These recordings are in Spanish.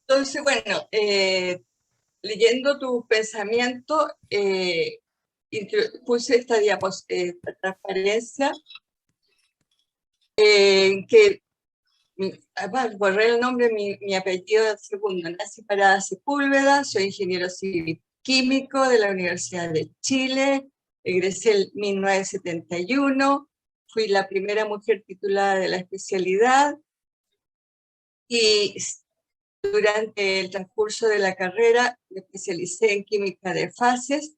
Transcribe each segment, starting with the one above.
Entonces, bueno, leyendo tu pensamiento, puse esta transparencia que borré el nombre, mi apellido del segundo, Nancy Parada Sepúlveda, soy ingeniero civil químico de la Universidad de Chile, egresé en 1971, fui la primera mujer titulada de la especialidad y durante el transcurso de la carrera me especialicé en química de fases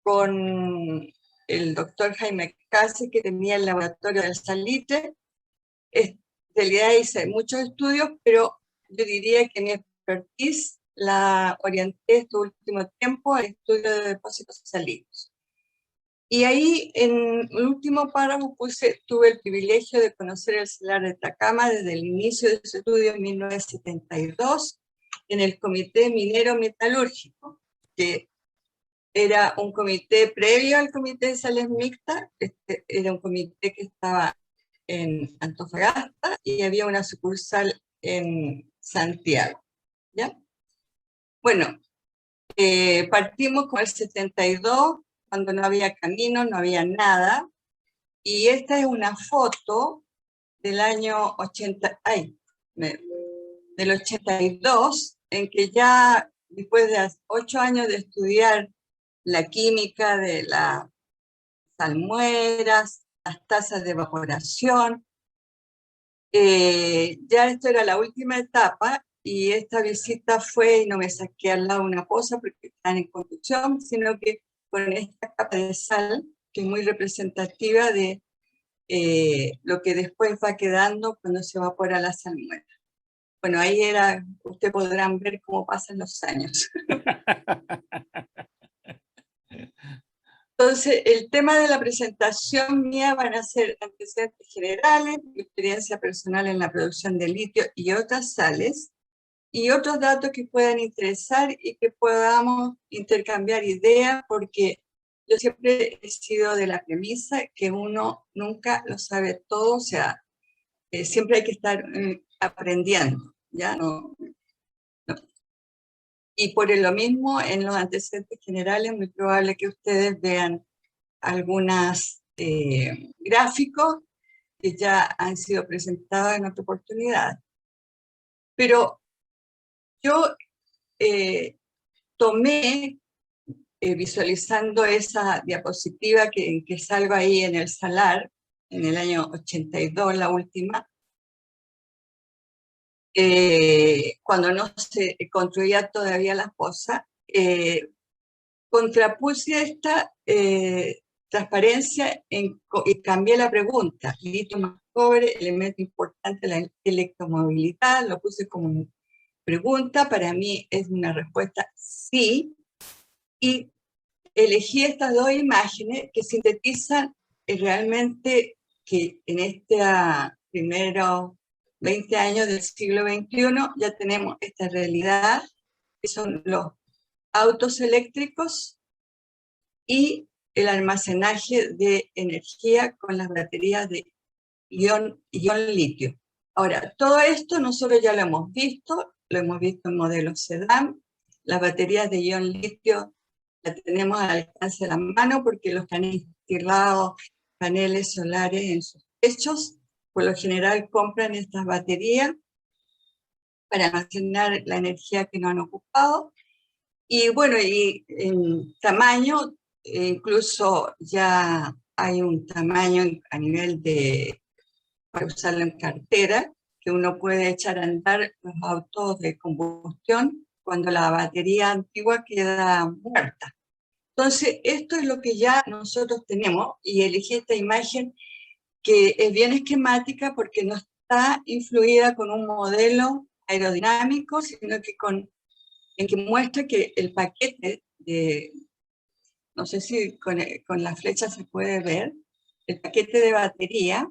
con el doctor Jaime Case, que tenía el laboratorio del Salitre. En realidad hice muchos estudios, pero yo diría que mi expertise la orienté este último tiempo al estudio de depósitos salinos. Y ahí, en el último párrafo, tuve el privilegio de conocer el Salar de Atacama desde el inicio de su estudio en 1972, en el Comité Minero Metalúrgico, que era un comité previo al Comité de Sales Mixtas. Era un comité que estaba en Antofagasta y había una sucursal en Santiago, ¿ya? Bueno, partimos con el 72, cuando no había camino, no había nada, y esta es una foto del año 80, del 82, en que ya después de 8 años de estudiar la química de las salmueras, las tasas de evaporación, ya esto era la última etapa, y esta visita fue, y no me saqué al lado una poza porque están en construcción, sino que con esta capa de sal, que es muy representativa de lo que después va quedando cuando se evapora la salmuera. Bueno, ahí era, ustedes podrán ver cómo pasan los años. Entonces, el tema de la presentación mía van a ser antecedentes generales, mi experiencia personal en la producción de litio y otras sales, y otros datos que puedan interesar y que podamos intercambiar ideas, porque yo siempre he sido de la premisa que uno nunca lo sabe todo, o sea, siempre hay que estar aprendiendo, ¿ya? No. Y por lo mismo, en los antecedentes generales, es muy probable que ustedes vean algunos gráficos que ya han sido presentados en otra oportunidad. Pero yo tomé, visualizando esa diapositiva que salgo ahí en el Salar, en el año 82, la última, cuando no se construía todavía la fosa, contrapuse esta transparencia y cambié la pregunta. Litio más cobre, elemento importante de la electromovilidad, lo puse como pregunta. Para mí es una respuesta sí, y elegí estas dos imágenes que sintetizan realmente que en estos primeros 20 años del siglo XXI ya tenemos esta realidad, que son los autos eléctricos y el almacenaje de energía con las baterías de ion litio. Ahora, todo esto nosotros ya lo hemos visto en modelos sedán. Las baterías de ion litio las tenemos al alcance de la mano porque los que han instalado paneles solares en sus techos, por lo general compran estas baterías para almacenar la energía que no han ocupado. Y bueno, y en tamaño, incluso ya hay un tamaño a nivel de, para usarlo en cartera, que uno puede echar a andar los autos de combustión cuando la batería antigua queda muerta. Entonces, esto es lo que ya nosotros tenemos, y elegí esta imagen que es bien esquemática porque no está influida con un modelo aerodinámico, sino que en que muestra que el paquete de, no sé si con la flecha se puede ver, el paquete de batería,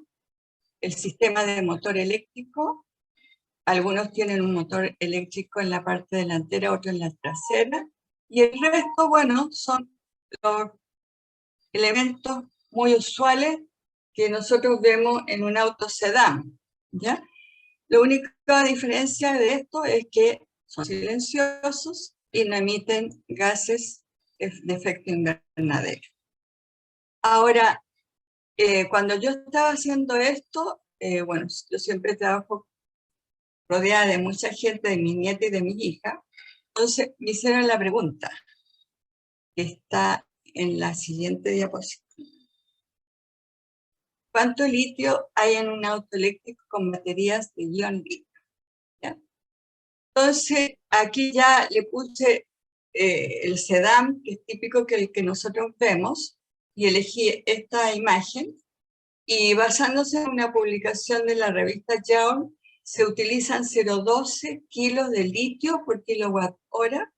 el sistema de motor eléctrico, algunos tienen un motor eléctrico en la parte delantera, otros en la trasera, y el resto, bueno, son los elementos muy usuales que nosotros vemos en un auto sedán, ¿ya? La única diferencia de esto es que son silenciosos y no emiten gases de efecto invernadero. Ahora, cuando yo estaba haciendo esto, bueno, yo siempre trabajo rodeada de mucha gente, de mi nieta y de mi hija, entonces me hicieron la pregunta, que está en la siguiente diapositiva. ¿Cuánto litio hay en un auto eléctrico con baterías de ion litio? ¿Ya? Entonces, aquí ya le puse el sedán, que es típico que el que nosotros vemos, y elegí esta imagen, y basándose en una publicación de la revista Young, se utilizan 0,12 kilos de litio por kilowatt hora,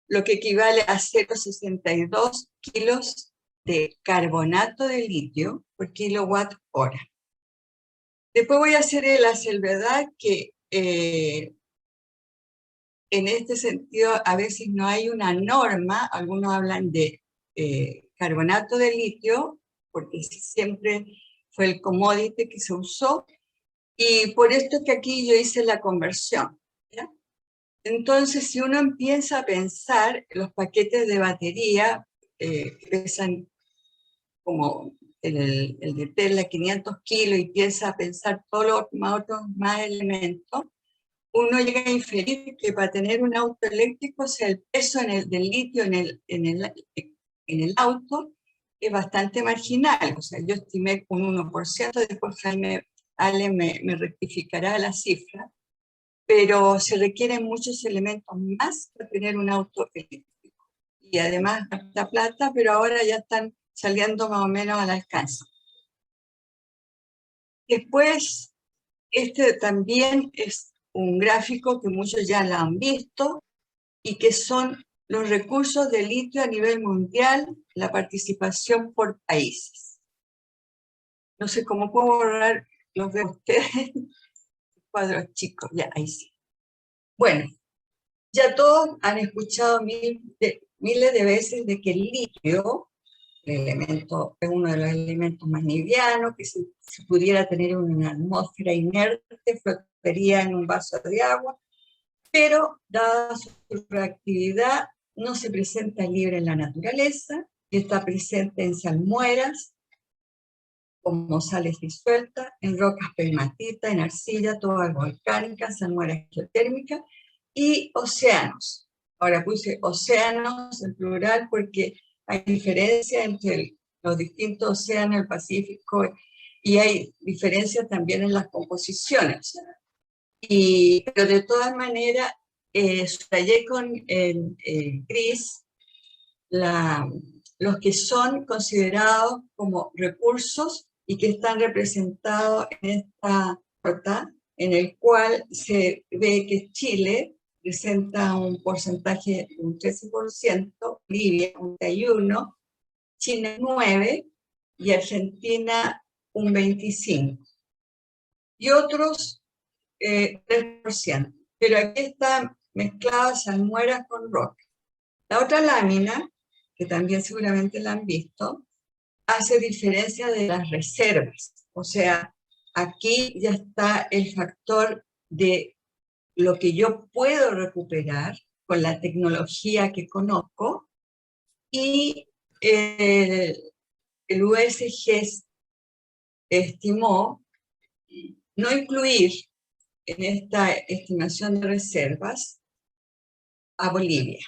lo que equivale a 0,62 kilos de carbonato de litio por kilowatt hora. Después voy a hacer la salvedad que en este sentido a veces no hay una norma, algunos hablan de carbonato de litio, porque siempre fue el commodity que se usó, y por esto que aquí yo hice la conversión, ¿ya? Entonces, si uno empieza a pensar, los paquetes de batería que pesan como el de Tesla 500 kilos y empieza a pensar todos los otros más elementos, uno llega a inferir que para tener un auto eléctrico, o sea, el peso del litio en el auto es bastante marginal. O sea, yo estimé un 1%, después Ale me rectificará la cifra, pero se requieren muchos elementos más para tener un auto eléctrico. Y además la plata, pero ahora ya están saliendo más o menos al alcance. Después, este también es un gráfico que muchos ya lo han visto y que son los recursos de litio a nivel mundial, la participación por países. No sé cómo puedo borrar, los veo ustedes, cuadros chicos, ya, ahí sí. Bueno, ya todos han escuchado miles de veces de que el litio, el elemento, es uno de los elementos más livianos, que si pudiera tener una atmósfera inerte, flotaría en un vaso de agua, pero dada su reactividad, no se presenta libre en la naturaleza, y está presente en salmueras, como sales disueltas, en rocas pegmatitas, en arcilla, todas volcánicas, salmueras geotérmicas, y océanos. Ahora puse océanos en plural porque hay diferencia entre los distintos océanos, el Pacífico, y hay diferencias también en las composiciones. Pero de todas maneras, subrayé con el gris los que son considerados como recursos y que están representados en esta carta, en el cual se ve que Chile presenta un porcentaje de un 13%, Libia un 31%, China 9% y Argentina un 25%. Y otros 3%. Pero aquí están mezcladas salmueras con roca. La otra lámina, que también seguramente la han visto, hace diferencia de las reservas. O sea, aquí ya está el factor de lo que yo puedo recuperar con la tecnología que conozco, y el USG estimó no incluir en esta estimación de reservas a Bolivia.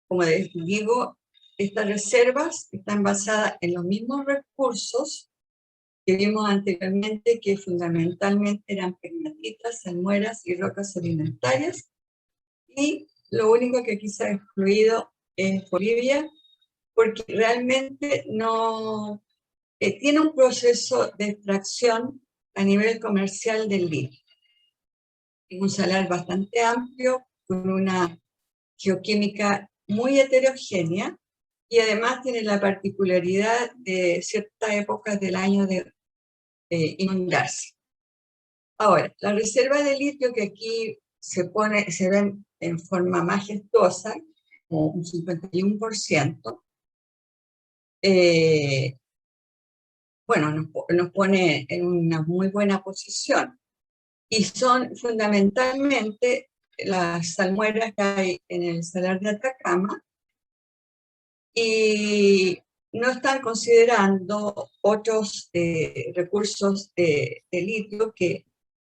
Como les digo, estas reservas están basadas en los mismos recursos que vimos anteriormente, que fundamentalmente eran pegmatitas, salmueras y rocas sedimentarias, y lo único que aquí se ha excluido es Bolivia, porque realmente no tiene un proceso de extracción a nivel comercial del litio. Es un salar bastante amplio, con una geoquímica muy heterogénea, y además tiene la particularidad de ciertas épocas del año de inundarse. Ahora, la reserva de litio que aquí se ven en forma majestuosa, como un 51%, bueno, nos pone en una muy buena posición. Y son fundamentalmente las salmueras que hay en el Salar de Atacama, y no están considerando otros recursos de litio que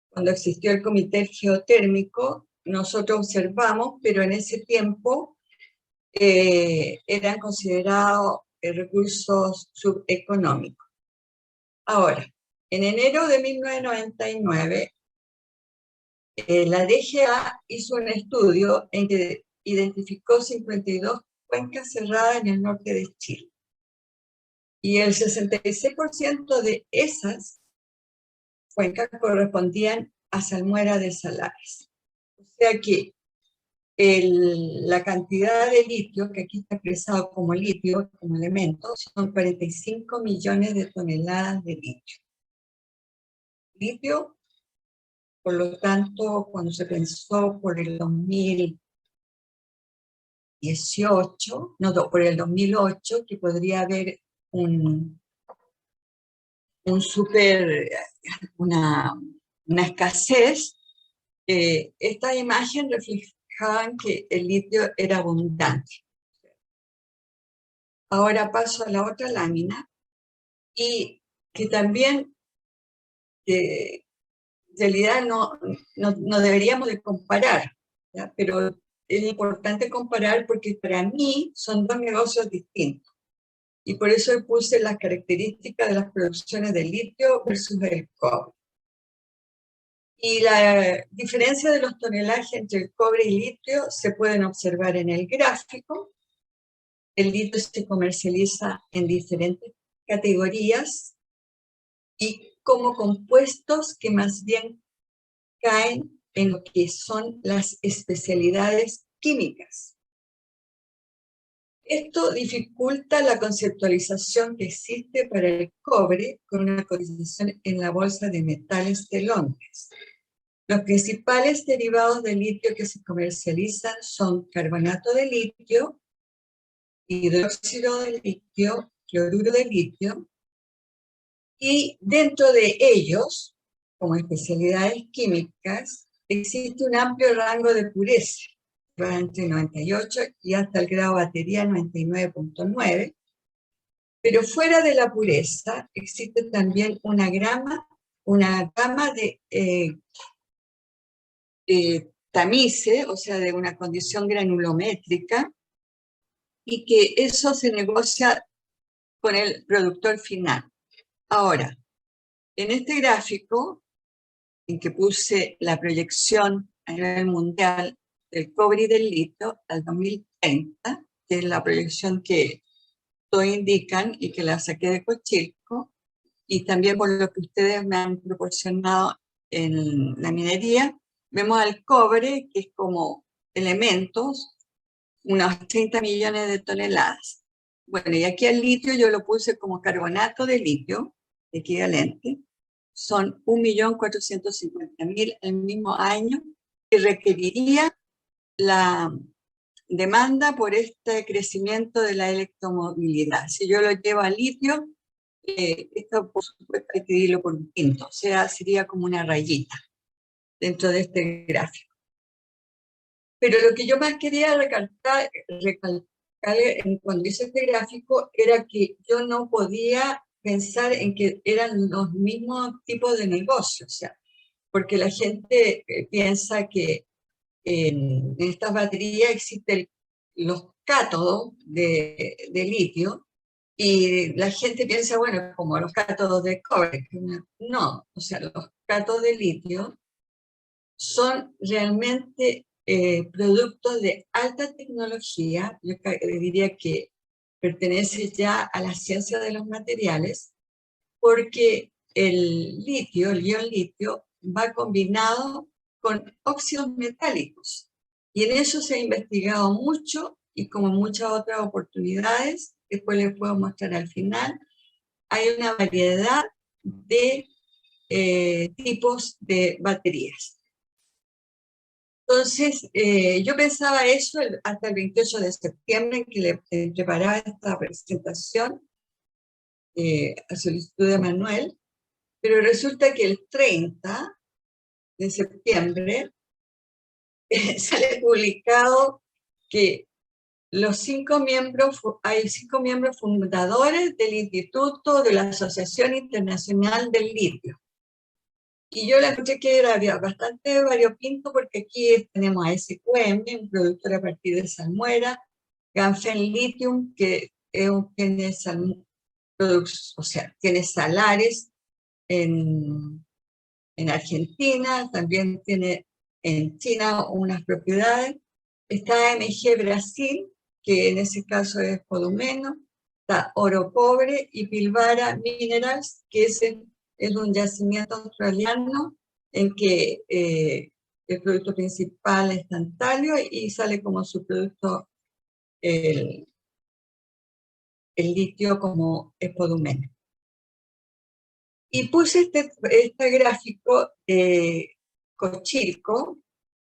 cuando existió el Comité Geotérmico nosotros observamos, pero en ese tiempo eran considerados recursos subeconómicos. Ahora, en enero de 1999, la DGA hizo un estudio en que identificó 52 cuencas cerradas en el norte de Chile. Y el 66% de esas cuencas correspondían a salmuera de salares. O sea que la cantidad de litio, que aquí está expresado como litio, como elemento, son 45 millones de toneladas de litio. Litio, por lo tanto, cuando se pensó por el 2018, no, por el 2008, que podría haber una escasez, esta imagen reflejaban que el litio era abundante. Ahora paso a la otra lámina, y que también, en realidad no deberíamos de comparar, ¿ya? Pero es importante comparar porque para mí son dos negocios distintos. Y por eso puse las características de las producciones de litio versus el cobre. Y la diferencia de los tonelajes entre el cobre y litio se pueden observar en el gráfico. El litio se comercializa en diferentes categorías y como compuestos que más bien caen en lo que son las especialidades químicas. Esto dificulta la conceptualización que existe para el cobre con una cotización en la Bolsa de Metales de Londres. Los principales derivados de litio que se comercializan son carbonato de litio, hidróxido de litio, cloruro de litio, y dentro de ellos, como especialidades químicas, existe un amplio rango de pureza, va entre 98 y hasta el grado batería 99.9, pero fuera de la pureza existe también una gama de tamice, o sea, de una condición granulométrica, y que eso se negocia con el productor final. Ahora, en este gráfico, en que puse la proyección a nivel mundial del cobre y del litio al 2030, que es la proyección que todos indican y que la saqué de Cochilco, y también por lo que ustedes me han proporcionado en la minería, vemos al cobre, que es como elementos, unos 30 millones de toneladas. Bueno, y aquí el litio yo lo puse como carbonato de litio, equivalente, son 1.450.000 el mismo año, que requeriría la demanda por este crecimiento de la electromovilidad. Si yo lo llevo al litio, esto por supuesto hay que dividirlo por un quinto, o sea, sería como una rayita dentro de este gráfico. Pero lo que yo más quería recalcar cuando hice este gráfico era que yo no podía pensar en que eran los mismos tipos de negocios, o sea, porque la gente piensa que en estas baterías existen los cátodos de litio, y la gente piensa, bueno, como los cátodos de cobre. No, o sea, los cátodos de litio son realmente productos de alta tecnología. Yo diría que pertenece ya a la ciencia de los materiales, porque el litio, el ion litio, va combinado con óxidos metálicos. Y en eso se ha investigado mucho, y como muchas otras oportunidades, después les puedo mostrar al final, hay una variedad de tipos de baterías. Entonces, yo pensaba eso hasta el 28 de septiembre, en que le preparaba esta presentación a solicitud de Manuel, pero resulta que el 30 de septiembre sale publicado que hay 5 miembros fundadores del Instituto de la Asociación Internacional del Litio. Y yo la escuché que era bastante variopinto, porque aquí tenemos a SQM, un productor a partir de salmuera, Ganfeng Lithium, que tiene tiene salares en Argentina, también tiene en China unas propiedades. Está MG Brasil, que en ese caso es Podumeno. Está Oro Cobre y Pilbara Minerals, que es un yacimiento australiano en que el producto principal es tantalio y sale como subproducto el litio como espodumeno. Y puse este gráfico de Cochilco,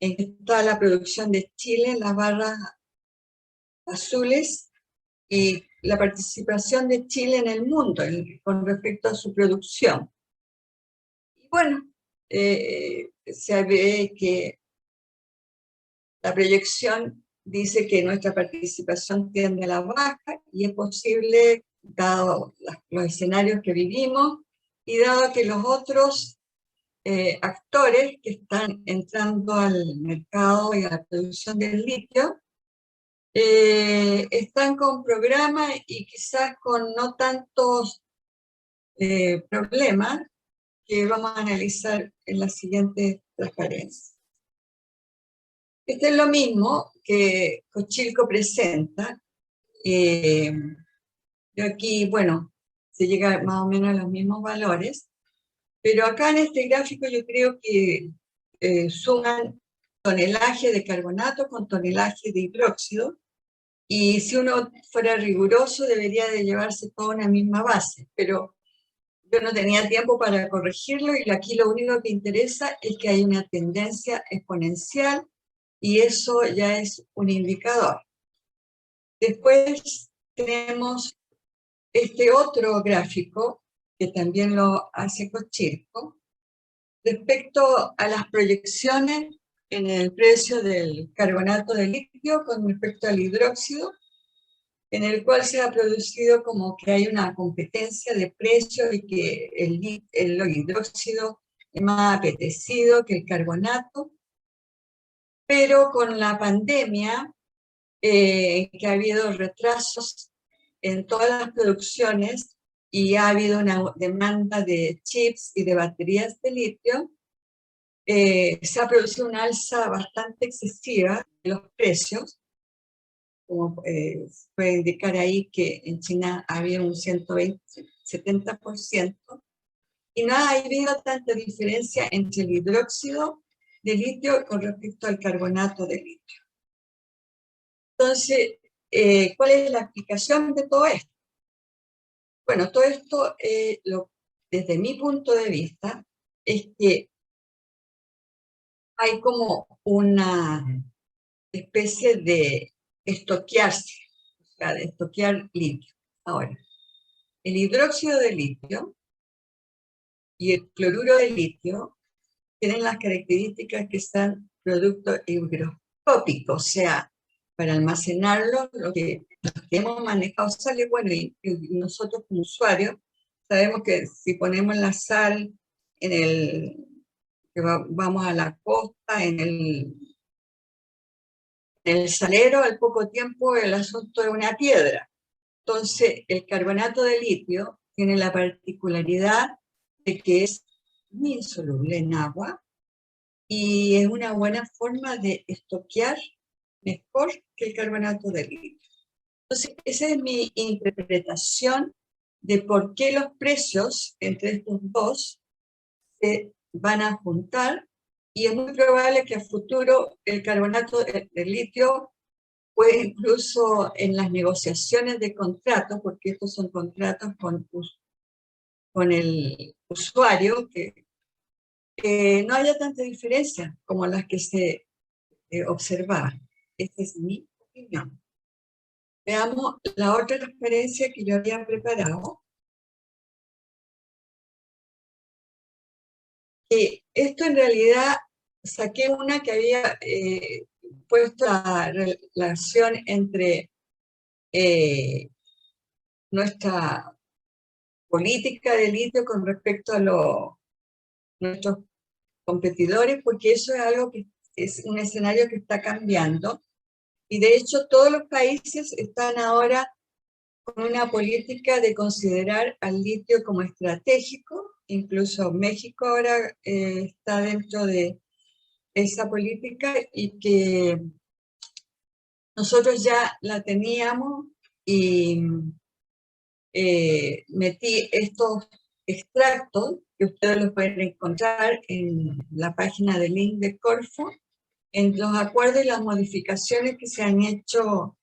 en que está la producción de Chile en las barras azules y la participación de Chile en el mundo con respecto a su producción. Y bueno, se ve que la proyección dice que nuestra participación tiende a la baja, y es posible, dado los escenarios que vivimos y dado que los otros actores que están entrando al mercado y a la producción del litio están con programas y quizás con no tantos problemas, que vamos a analizar en la siguiente transparencia. Este es lo mismo que Cochilco presenta. Yo aquí, bueno, se llega más o menos a los mismos valores, pero acá en este gráfico yo creo que suman tonelaje de carbonato con tonelaje de hidróxido, y si uno fuera riguroso debería de llevarse toda una misma base, pero yo no tenía tiempo para corregirlo, y aquí lo único que interesa es que hay una tendencia exponencial, y eso ya es un indicador. Después tenemos este otro gráfico, que también lo hace Cochilco, respecto a las proyecciones en el precio del carbonato de litio con respecto al hidróxido, en el cual se ha producido como que hay una competencia de precios y que el hidróxido es más apetecido que el carbonato. Pero con la pandemia, que ha habido retrasos en todas las producciones y ha habido una demanda de chips y de baterías de litio, se ha producido una alza bastante excesiva de los precios, como puede indicar ahí que en China había un 70%, y no ha habido tanta diferencia entre el hidróxido de litio con respecto al carbonato de litio. Entonces, ¿cuál es la explicación de todo esto? Bueno, todo esto, desde mi punto de vista, es que hay como una especie de estoquearse, o sea, de estoquear litio. Ahora, el hidróxido de litio y el cloruro de litio tienen las características que son productos higroscópicos, o sea, para almacenarlo, lo que hemos manejado sale bueno, y nosotros como usuarios sabemos que si ponemos la sal que vamos a la costa, en el salero, al poco tiempo el asunto es una piedra. Entonces, el carbonato de litio tiene la particularidad de que es muy insoluble en agua, y es una buena forma de estoquear mejor que el carbonato de litio. Entonces, esa es mi interpretación de por qué los precios entre estos dos se van a juntar, y es muy probable que a futuro el carbonato de litio puede, incluso en las negociaciones de contratos, porque estos son contratos con el usuario, que no haya tanta diferencia como las que se observaban. Esta es mi opinión. Veamos la otra transparencia que yo había preparado. Que esto en realidad saqué una que había puesto la relación entre nuestra política de litio con respecto a nuestros competidores, porque eso es algo que es un escenario que está cambiando. Y de hecho todos los países están ahora con una política de considerar al litio como estratégico. Incluso México ahora está dentro de esa política y que nosotros ya la teníamos y metí estos extractos que ustedes los pueden encontrar en la página de link de Corfo, en los acuerdos y las modificaciones que se han hecho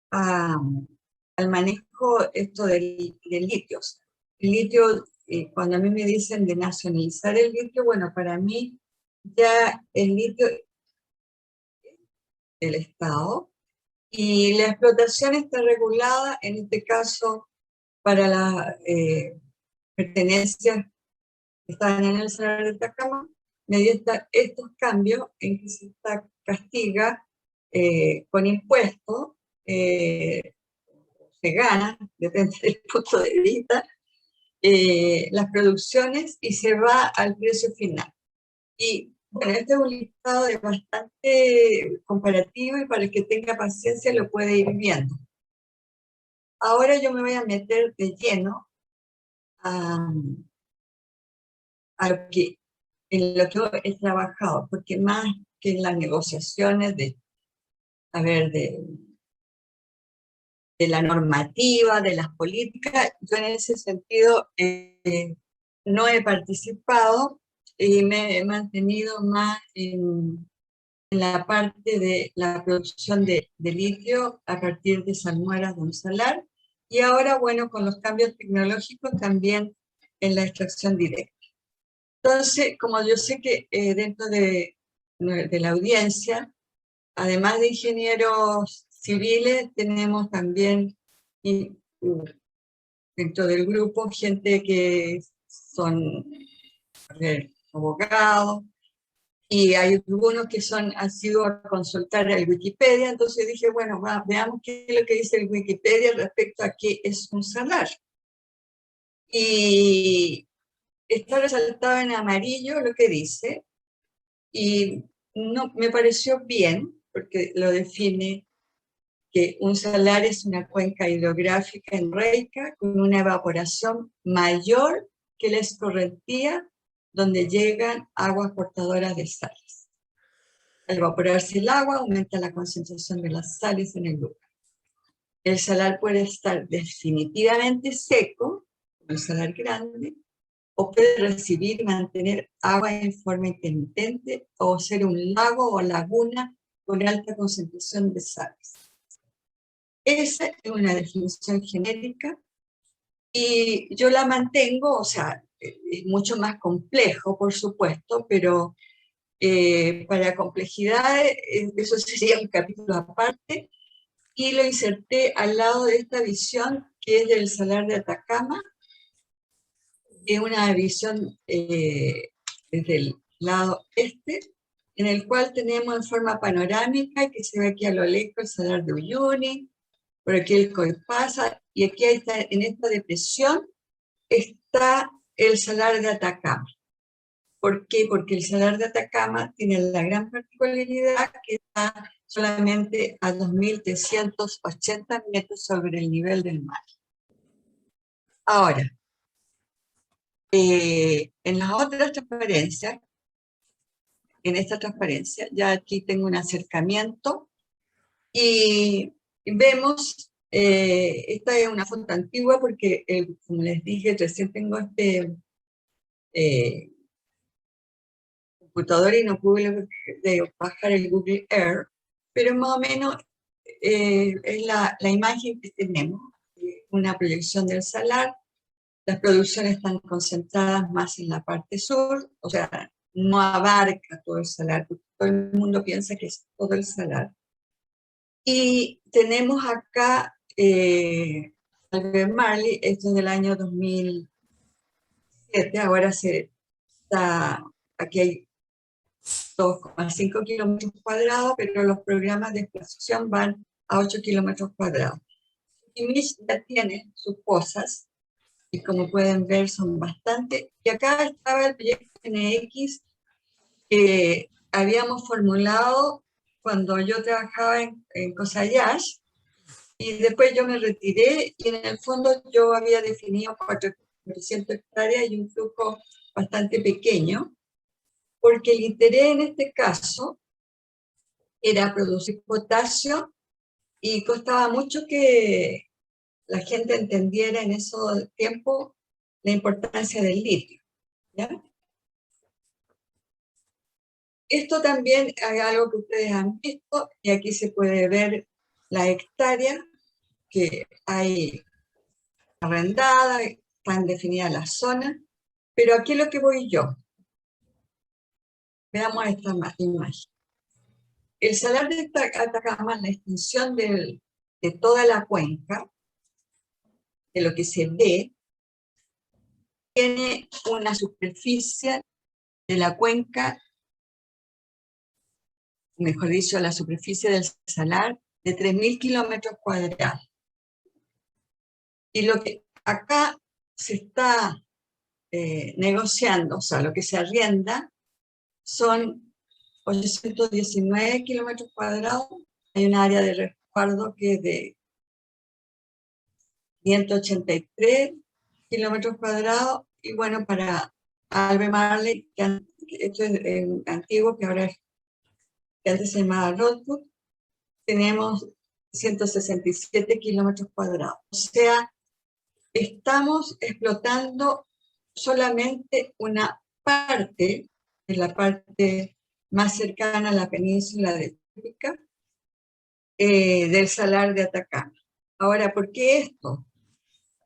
al manejo esto del litio. El litio, cuando a mí me dicen de nacionalizar el litio, bueno, para mí ya el litio es del Estado y la explotación está regulada, en este caso, para las pertenencias que están en el Salar de Atacama, mediante estos cambios en que se castiga con impuestos, se gana, depende del punto de vista, las producciones y se va al precio final. Y bueno, este es un listado de bastante comparativo y para el que tenga paciencia lo puede ir viendo. Ahora yo me voy a meter de lleno a en lo que he trabajado, porque más que en las negociaciones de la normativa, de las políticas, yo en ese sentido no he participado y me he mantenido más en la parte de la producción de litio a partir de salmueras de un salar, y ahora, bueno, con los cambios tecnológicos también en la extracción directa. Entonces, como yo sé que dentro de la audiencia, además de ingenieros civiles, tenemos también dentro del grupo gente que son abogados, y hay algunos que han sido a consultar el Wikipedia, entonces dije, bueno, veamos qué es lo que dice el Wikipedia respecto a qué es un salar. Y está resaltado en amarillo lo que dice, y no, me pareció bien, porque lo define que un salar es una cuenca hidrográfica endorreica con una evaporación mayor que la escorrentía donde llegan aguas portadoras de sales. Al evaporarse el agua, aumenta la concentración de las sales en el lugar. El salar puede estar definitivamente seco, como el salar grande, o puede recibir y mantener agua en forma intermitente, o ser un lago o laguna con alta concentración de sales. Esa es una definición genérica y yo la mantengo, o sea, es mucho más complejo, por supuesto, pero para complejidad, eso sería un capítulo aparte, y lo inserté al lado de esta visión que es del Salar de Atacama, que es una visión desde el lado este, en el cual tenemos en forma panorámica, que se ve aquí a lo lejos el Salar de Uyuni, por aquí el Coipasa, y aquí está, en esta depresión está el Salar de Atacama. ¿Por qué? Porque el Salar de Atacama tiene la gran particularidad que está solamente a 2.380 metros sobre el nivel del mar. Ahora, en las otras transparencias, en esta transparencia, ya aquí tengo un acercamiento y vemos, esta es una foto antigua porque, como les dije, recién tengo este computador y no pude bajar el Google Earth, pero más o menos es la imagen que tenemos, una proyección del salar. Las producciones están concentradas más en la parte sur, o sea, no abarca todo el salar, porque todo el mundo piensa que es todo el salar. Y tenemos acá Albert Marley, esto es del año 2007, ahora aquí hay 2,5 kilómetros cuadrados, pero los programas de explotación van a 8 kilómetros cuadrados. Kimich ya tiene sus cosas, y como pueden ver son bastante. Y acá estaba el proyecto NX que habíamos formulado cuando yo trabajaba en Cosayash, y después yo me retiré, y en el fondo yo había definido 400 hectáreas y un flujo bastante pequeño, porque el interés en este caso era producir potasio, y costaba mucho que la gente entendiera en ese tiempo la importancia del litio, ¿ya? Esto también es algo que ustedes han visto, y aquí se puede ver la hectárea que hay arrendada, están definidas las zonas, pero aquí es lo que voy yo. Veamos esta imagen. El salar de Atacama, la extensión de toda la cuenca, de lo que se ve, tiene una superficie de la cuenca, mejor dicho, la superficie del salar, de 3.000 kilómetros cuadrados. Y lo que acá se está negociando, o sea, lo que se arrienda, son 819 kilómetros cuadrados. Hay un área de resguardo que es de 183 kilómetros cuadrados. Y bueno, para Albemarle, que esto es antiguo, que ahora que antes se llamaba Rothwood, tenemos 167 kilómetros cuadrados. O sea, estamos explotando solamente una parte, de la parte más cercana a la península de África, del salar de Atacama. Ahora, ¿por qué esto?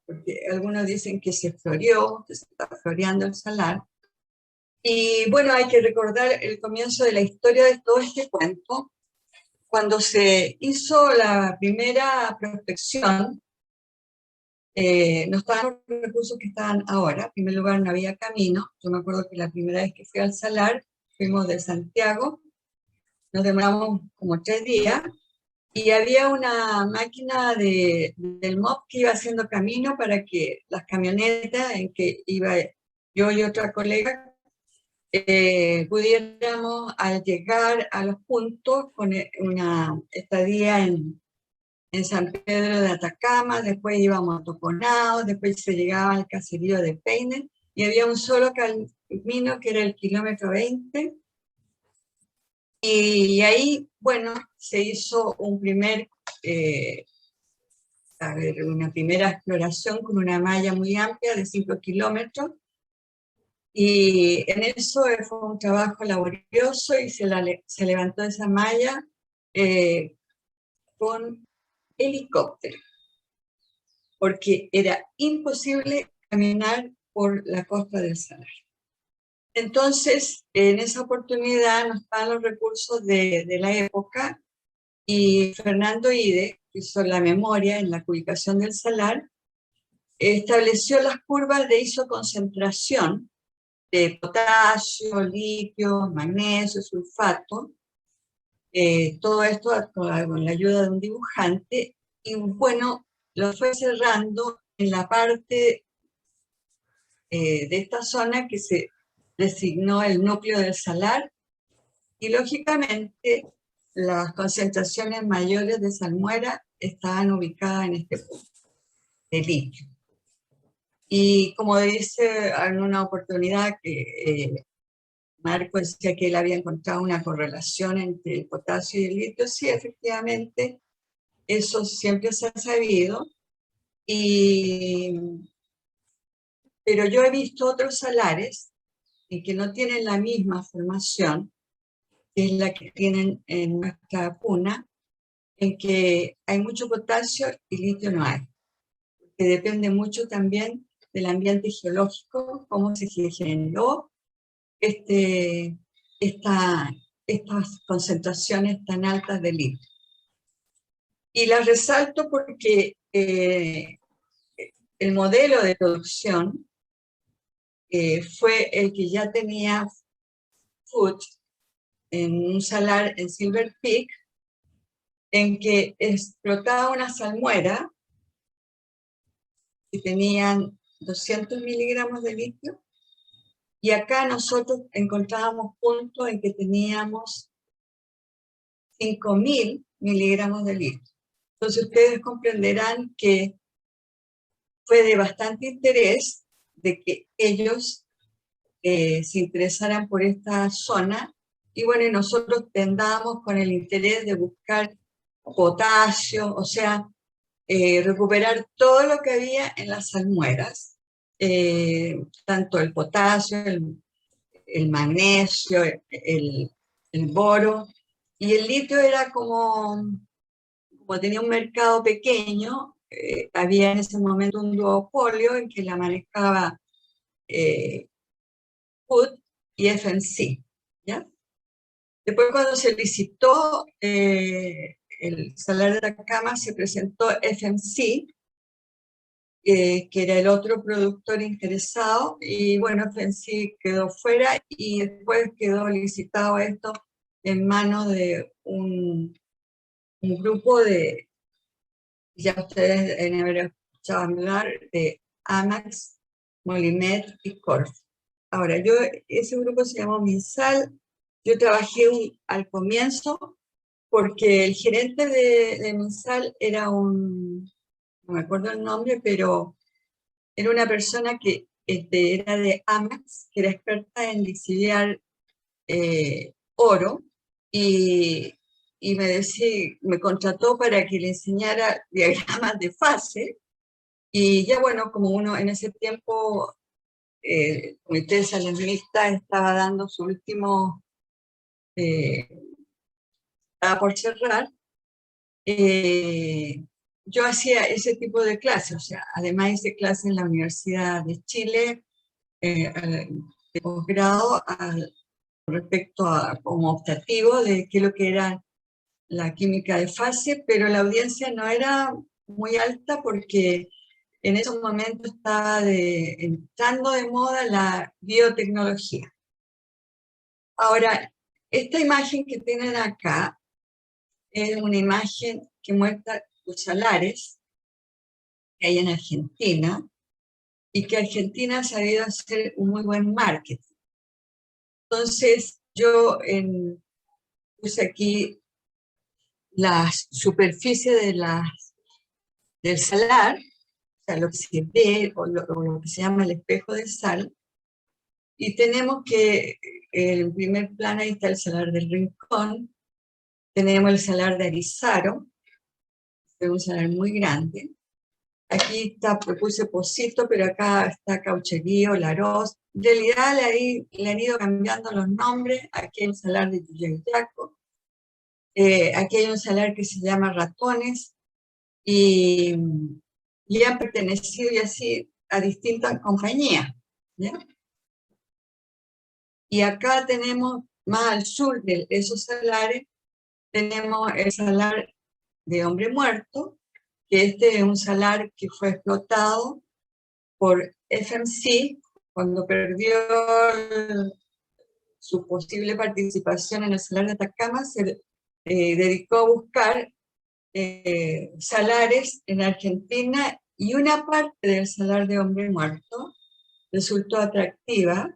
Porque algunos dicen que se floreó, que se está floreando el salar. Y bueno, hay que recordar el comienzo de la historia de todo este cuento. Cuando se hizo la primera prospección, no estaban los recursos que estaban ahora. En primer lugar, no había camino. Yo me acuerdo que la primera vez que fui al salar, fuimos de Santiago, nos demoramos como 3 días, y había una máquina del MOP que iba haciendo camino para que las camionetas en que iba yo y otra colega pudiéramos, al llegar a los puntos, con una estadía en San Pedro de Atacama, después íbamos a Toconao, después se llegaba al caserío de Peine, y había un solo camino que era el kilómetro 20, y ahí, bueno, se hizo una primera exploración con una malla muy amplia de 5 kilómetros, y en eso fue un trabajo laborioso, y se levantó esa malla con helicóptero, porque era imposible caminar por la costa del salar. Entonces, en esa oportunidad no estaban los recursos de la época, y Fernando Ide, que hizo la memoria en la ubicación del salar, estableció las curvas de isoconcentración de potasio, litio, magnesio, sulfato, todo esto con la ayuda de un dibujante, y bueno, lo fue cerrando en la parte de esta zona que se designó el núcleo del salar, y lógicamente las concentraciones mayores de salmuera estaban ubicadas en este punto de litio. Y como dice en una oportunidad que Marco decía que él había encontrado una correlación entre el potasio y el litio, sí, efectivamente, eso siempre se ha sabido, pero yo he visto otros salares en que no tienen la misma formación, que es la que tienen en nuestra puna, en que hay mucho potasio y litio no hay, que depende mucho también del ambiente geológico, cómo se generó estas concentraciones tan altas de litio. Y las resalto porque el modelo de producción fue el que ya tenía Food, en un salar en Silver Peak, en que explotaba una salmuera que tenían 200 miligramos de litio, y acá nosotros encontrábamos puntos en que teníamos 5.000 miligramos de litio. Entonces ustedes comprenderán que fue de bastante interés de que ellos se interesaran por esta zona, y bueno, y nosotros tendamos con el interés de buscar potasio, o sea, recuperar todo lo que había en las salmueras, tanto el potasio, el magnesio, el boro, y el litio era como tenía un mercado pequeño, había en ese momento un duopolio en que la manejaba Wood y FMC, ¿ya? Después cuando se licitó el Salar de Atacama, se presentó FMC, que era el otro productor interesado, y bueno, FMC quedó fuera y después quedó licitado esto en manos de un grupo de, ya ustedes deben haber escuchado hablar, de Amax, Molimet y Corf. Ahora, ese grupo se llamó Minsal. Yo trabajé al comienzo porque el gerente de Minsal era no me acuerdo el nombre, pero era una persona que era de Amax, que era experta en lixiviar oro, y, me contrató para que le enseñara diagramas de fase, y ya bueno, como uno en ese tiempo, el comité de salinista estaba dando su último, estaba por cerrar, yo hacía ese tipo de clases, o sea, además hice clases en la Universidad de Chile, de posgrado, respecto a como optativo de qué es lo que era la química de fase, pero la audiencia no era muy alta porque en esos momentos estaba entrando de moda la biotecnología. Ahora, esta imagen que tienen acá es una imagen que muestra los salares que hay en Argentina, y que Argentina ha sabido hacer un muy buen marketing. Entonces, yo puse aquí la superficie del salar, o sea, lo que se ve, o lo que se llama el espejo de sal, y tenemos que en primer plano ahí está el salar del Rincón, tenemos el salar de Arizaro, que es un salar muy grande. Aquí puse Pocito, pero acá está Caucherío, Laroz. En realidad le han ido cambiando los nombres. Aquí hay un salar de Yuyayaco, aquí hay un salar que se llama Ratones, y han pertenecido y así a distintas compañías, ¿ya? Y acá tenemos, más al sur de esos salares, tenemos el salar de Hombre Muerto, que este es un salar que fue explotado por FMC cuando perdió su posible participación en el salar de Atacama. Se dedicó a buscar salares en Argentina, y una parte del salar de Hombre Muerto resultó atractiva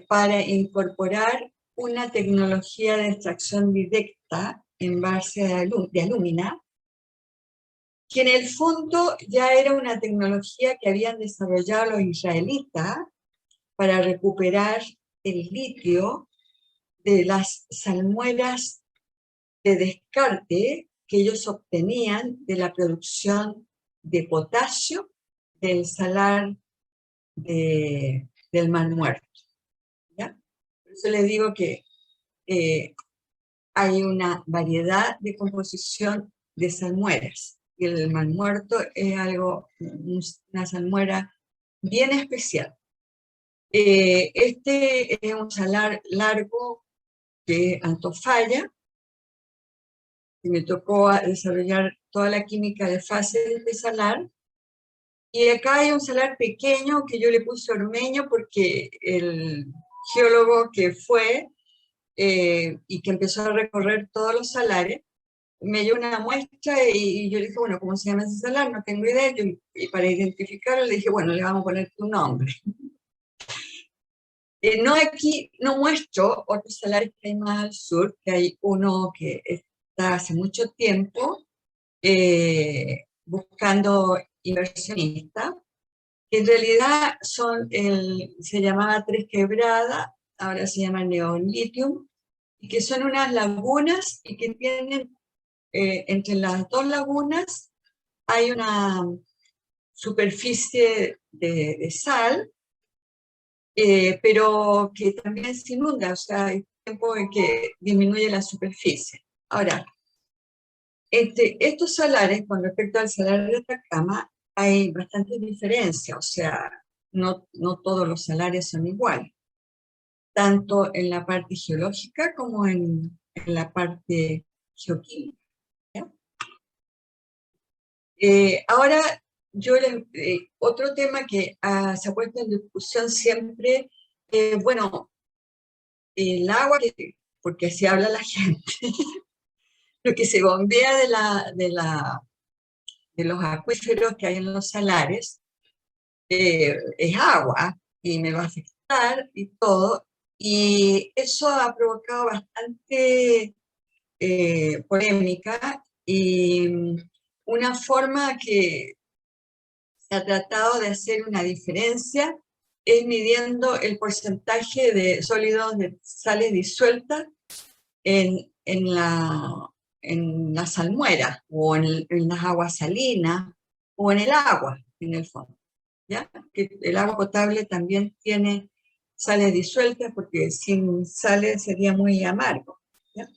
para incorporar una tecnología de extracción directa en base de alúmina, que en el fondo ya era una tecnología que habían desarrollado los israelitas para recuperar el litio de las salmueras de descarte que ellos obtenían de la producción de potasio del salar del Mar Muerto, ¿ya? Por eso les digo que hay una variedad de composición de salmueras, y el Mar Muerto es una salmuera bien especial. Este es un salar largo de Antofalla, y me tocó desarrollar toda la química de fase de este salar. Y acá hay un salar pequeño que yo le puse Ormeño porque el geólogo que fue y que empezó a recorrer todos los salares, me dio una muestra y yo le dije, bueno, ¿cómo se llama ese salar? No tengo idea. Y para identificarlo le dije, bueno, le vamos a poner tu nombre. No aquí, no muestro otros salarios que hay más al sur, que hay uno que está hace mucho tiempo buscando inversionistas, que en realidad se llamaba Tres Quebradas, ahora se llama Neolitium, y que son unas lagunas y que tienen, entre las dos lagunas hay una superficie de sal, pero que también se inunda, o sea, hay tiempo en que disminuye la superficie. Ahora, entre estos salares, con respecto al salar de Atacama, hay bastante diferencia, o sea, no todos los salares son iguales, tanto en la parte geológica como en la parte geoquímica. ¿Ya? Ahora, otro tema que se ha puesto en discusión siempre, bueno, el agua, porque así habla la gente, lo que se bombea de los acuíferos que hay en los salares, es agua y me va a afectar y todo. Y eso ha provocado bastante polémica y una forma que se ha tratado de hacer una diferencia es midiendo el porcentaje de sólidos de sales disueltas en la salmuera o en las aguas salinas o en el agua, en el fondo. ¿Ya? Que el agua potable también tiene sales disueltas porque sin sales sería muy amargo. ¿Ya?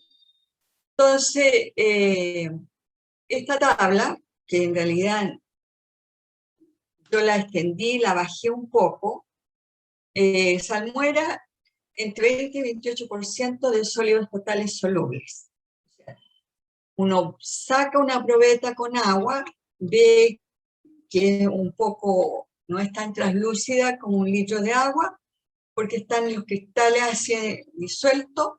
Entonces, esta tabla, que en realidad yo la extendí, la bajé un poco, salmuera entre 20 y 28% de sólidos totales solubles. O sea, uno saca una probeta con agua, ve que es un poco, no es tan translúcida como un litro de agua, porque están los cristales así disueltos.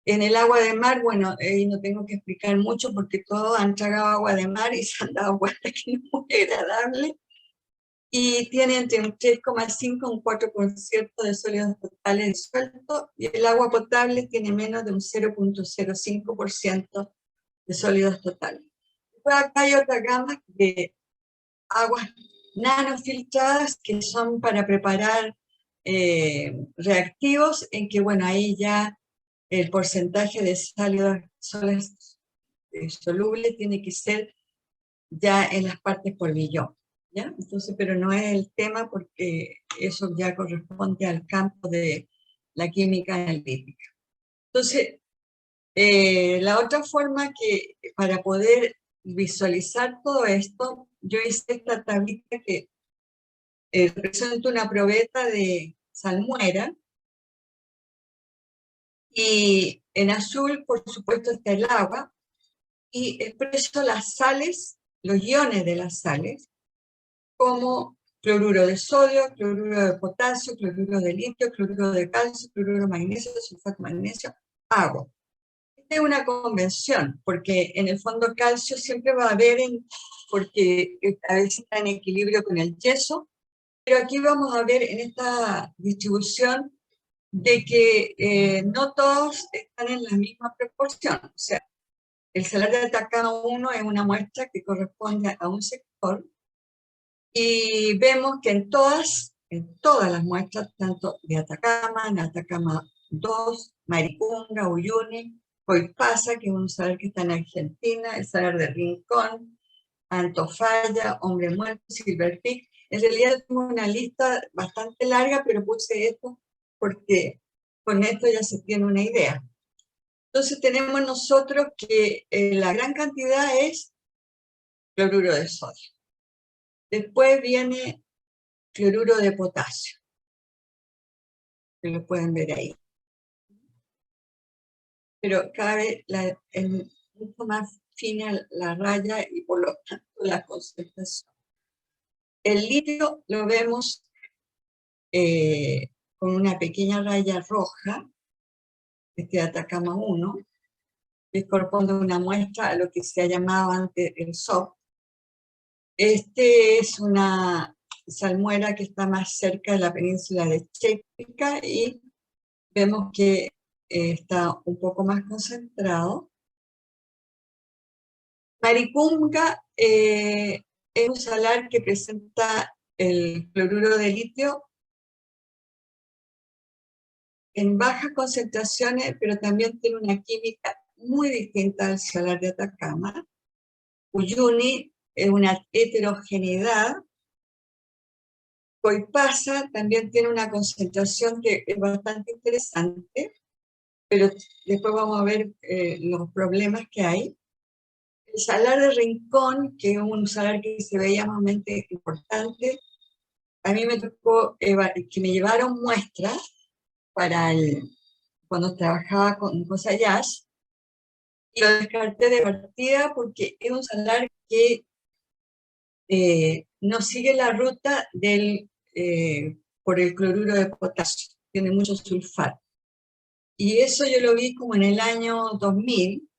En el agua de mar, bueno, no tengo que explicar mucho porque todos han tragado agua de mar y se han dado cuenta que no es muy agradable. Y tiene entre un 3,5 y un 4% de sólidos totales disueltos, y el agua potable tiene menos de un 0,05% de sólidos totales. Después acá hay otra gama de aguas nanofiltradas que son para preparar reactivos, en que, bueno, ahí ya el porcentaje de sólidos solubles tiene que ser ya en las partes por billón. ¿Ya? Entonces, pero no es el tema porque eso ya corresponde al campo de la química analítica. Entonces, la otra forma que para poder visualizar todo esto, yo hice esta tablita que representa una probeta de salmuera y en azul, por supuesto, está el agua y expreso las sales, los iones de las sales, como cloruro de sodio, cloruro de potasio, cloruro de litio, cloruro de calcio, cloruro de magnesio, sulfato de magnesio, agua. Esta es una convención, porque en el fondo calcio siempre va a haber, porque a veces está en equilibrio con el yeso, pero aquí vamos a ver en esta distribución de que no todos están en la misma proporción. O sea, el salar de Atacama 1 es una muestra que corresponde a un sector, y vemos que en todas las muestras, tanto de Atacama, en Atacama 2, Maricunga, Uyuni, Coipasa, que es un salar que está en Argentina, el salar de Rincón, Antofalla, Hombre Muerto, Silver Peak. En realidad tengo una lista bastante larga, pero puse esto porque con esto ya se tiene una idea. Entonces tenemos nosotros que la gran cantidad es cloruro de sodio. Después viene cloruro de potasio, que lo pueden ver ahí. Pero cada vez es mucho más fina la raya y por lo tanto la concentración. El litio lo vemos con una pequeña raya roja, este de Atacama 1, que corresponde a una muestra a lo que se ha llamado antes el SOP. Este es una salmuera que está más cerca de la península de Checa y vemos que está un poco más concentrado. Maricunga es un salar que presenta el cloruro de litio en bajas concentraciones, pero también tiene una química muy distinta al salar de Atacama. Uyuni es una heterogeneidad. Coipasa también tiene una concentración que es bastante interesante, pero después vamos a ver los problemas que hay. El salar de Rincón, que es un salar que se veía sumamente importante, a mí me tocó que me llevaron muestras para cuando trabajaba con Cosayash, y lo descarté de partida porque es un salar que no sigue la ruta por el cloruro de potasio, tiene mucho sulfato. Y eso yo lo vi como en el año 2000,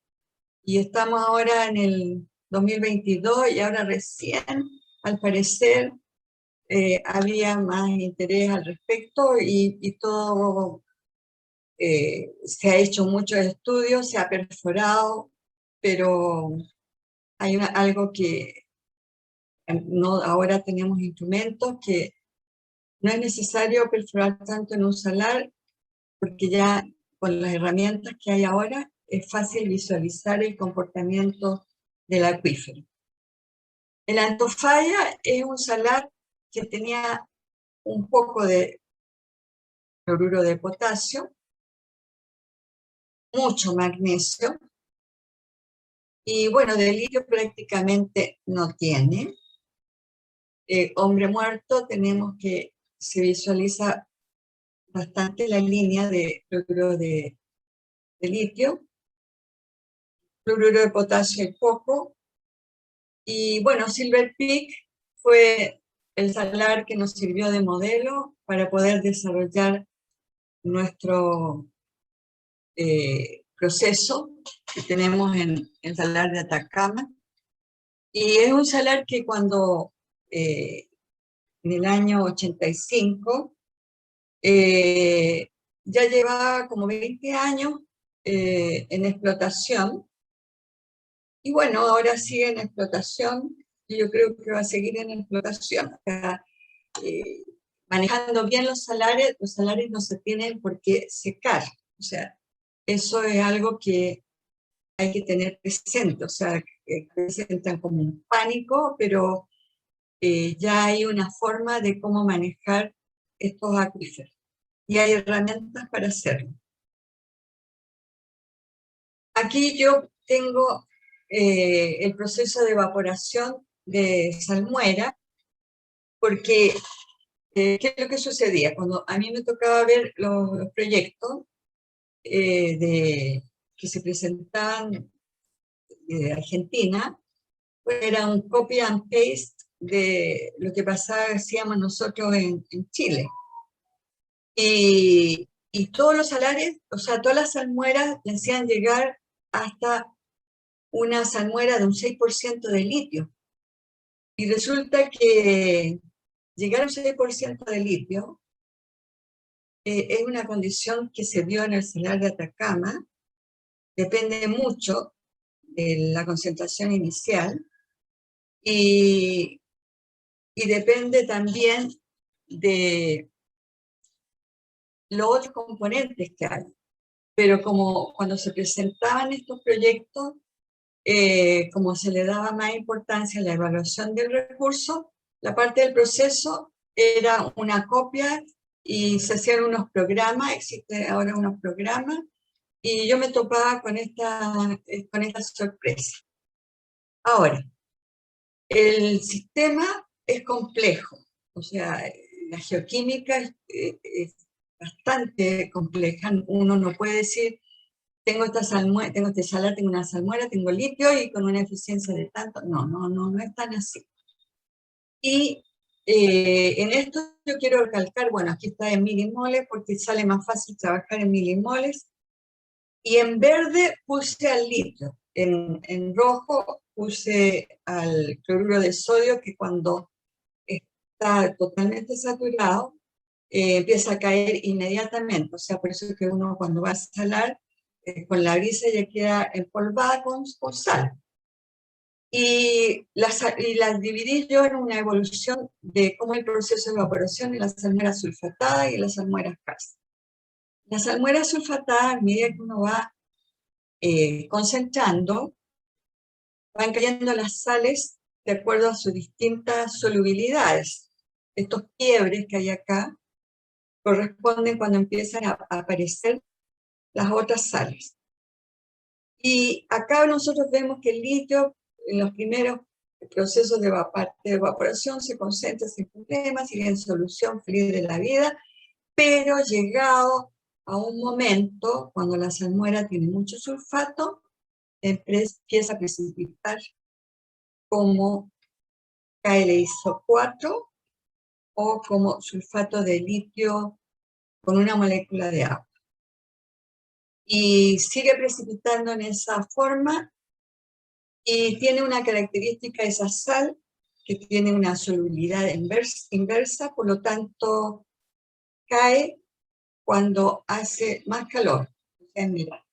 y estamos ahora en el 2022, y ahora recién, al parecer, había más interés al respecto, y todo se ha hecho muchos estudios, se ha perforado, pero hay algo que no, ahora tenemos instrumentos que no es necesario perforar tanto en un salar, porque ya con las herramientas que hay ahora es fácil visualizar el comportamiento del acuífero. El Antofalla es un salar que tenía un poco de cloruro de potasio, mucho magnesio, y bueno, de litio prácticamente no tiene. Hombre Muerto tenemos que se visualiza bastante la línea de cloruro de litio, cloruro de potasio y poco. Y bueno, Silver Peak fue el salar que nos sirvió de modelo para poder desarrollar nuestro proceso que tenemos en el salar de Atacama. Y es un salar que cuando en el año 85 ya llevaba como 20 años en explotación, y bueno, ahora sigue en explotación, y yo creo que va a seguir en explotación. O sea, manejando bien los salarios no se tienen por qué secar. O sea, eso es algo que hay que tener presente. O sea, que presentan como un pánico, pero ya hay una forma de cómo manejar estos acuíferos. Y hay herramientas para hacerlo. Aquí yo tengo el proceso de evaporación de salmuera, porque ¿qué es lo que sucedía? Cuando a mí me tocaba ver los proyectos que se presentaban de Argentina, pues era un copy and paste de lo que hacíamos nosotros en Chile. Y todos los salares, o sea, todas las salmueras le hacían llegar hasta una salmuera de un 6% de litio. Y resulta que llegar a un 6% de litio es una condición que se dio en el salar de Atacama, depende mucho de la concentración inicial, y depende también de los otros componentes que hay. Pero como cuando se presentaban estos proyectos, como se le daba más importancia a la evaluación del recurso, la parte del proceso era una copia y se hacían unos programas, existen ahora unos programas, y yo me topaba con esta sorpresa. Ahora, el sistema es complejo, o sea, la geoquímica es bastante compleja. Uno no puede decir, tengo este salar, tengo una salmuera, tengo litio y con una eficiencia de tanto. No es tan así. Y en esto yo quiero recalcar, bueno, aquí está en milimoles porque sale más fácil trabajar en milimoles. Y en verde puse al litio, en rojo puse al cloruro de sodio, que cuando está totalmente saturado, empieza a caer inmediatamente. O sea, por eso es que uno cuando va a salar, con la brisa ya queda empolvada con sal. Y las dividí yo en una evolución de cómo el proceso de evaporación en la salmuera sulfatada y en las salmueras cálcicas. Las salmueras sulfatadas, a medida que uno va concentrando, van cayendo las sales de acuerdo a sus distintas solubilidades. Estos quiebres que hay acá corresponden cuando empiezan a aparecer las otras sales. Y acá nosotros vemos que el litio, en los primeros procesos de evaporación, se concentra sin problemas, sigue en solución, feliz de la vida, pero llegado a un momento, cuando la salmuera tiene mucho sulfato, empieza a precipitar como KLiSO4 o como sulfato de litio con una molécula de agua. Y sigue precipitando en esa forma y tiene una característica esa sal que tiene una solubilidad inversa, por lo tanto cae cuando hace más calor. O sea, mira.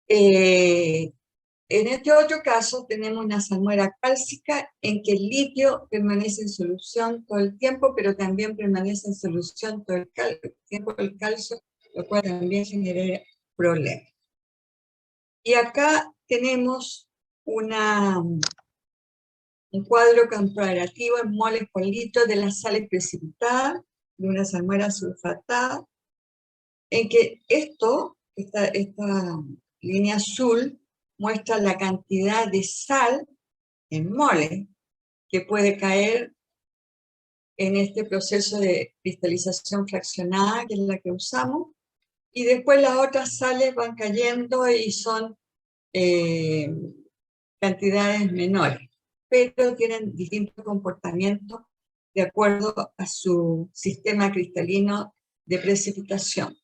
En este otro caso tenemos una salmuera cálcica en que el litio permanece en solución todo el tiempo, pero también permanece en solución todo el tiempo el calcio, lo cual también genera problemas. Y acá tenemos un cuadro comparativo en moles por litro de las sales precipitadas de una salmuera sulfatada, en que esta línea azul muestra la cantidad de sal en moles que puede caer en este proceso de cristalización fraccionada, que es la que usamos, y después las otras sales van cayendo y son cantidades menores, pero tienen distintos comportamientos de acuerdo a su sistema cristalino de precipitación.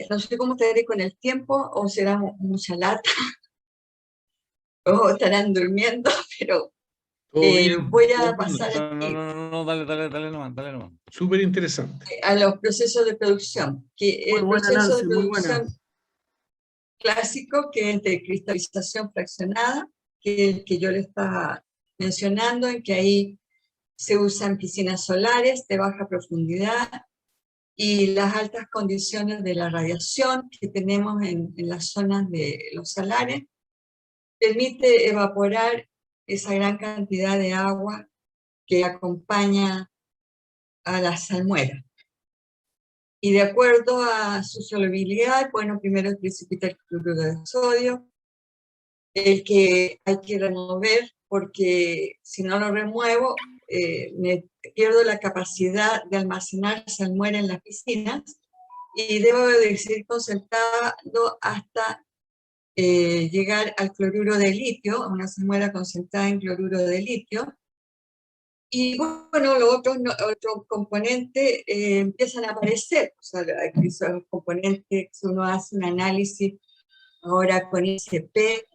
No sé cómo estaré con el tiempo, o será mucha lata, o estarán durmiendo, pero Todo bien, voy todo a bien. pasar No, dale nomás, dale nomás. Súper interesante. a los procesos de producción. Que Muy el buena, proceso de Nancy, muy buena. producción clásico, que es de cristalización fraccionada, que es el que yo le estaba mencionando, en que ahí se usan piscinas solares de baja profundidad y las altas condiciones de la radiación que tenemos en las zonas de los salares, permite evaporar esa gran cantidad de agua que acompaña a la salmuera. Y de acuerdo a su solubilidad, bueno, primero precipita el cloruro de sodio, el que hay que remover, porque si no lo remuevo, me pierdo la capacidad de almacenar salmuera en las piscinas y debo de seguir concentrando hasta llegar al cloruro de litio, una salmuera concentrada en cloruro de litio. Y bueno, los otros componentes empiezan a aparecer, o sea, aquí son los componentes, si uno hace un análisis ahora con ICP,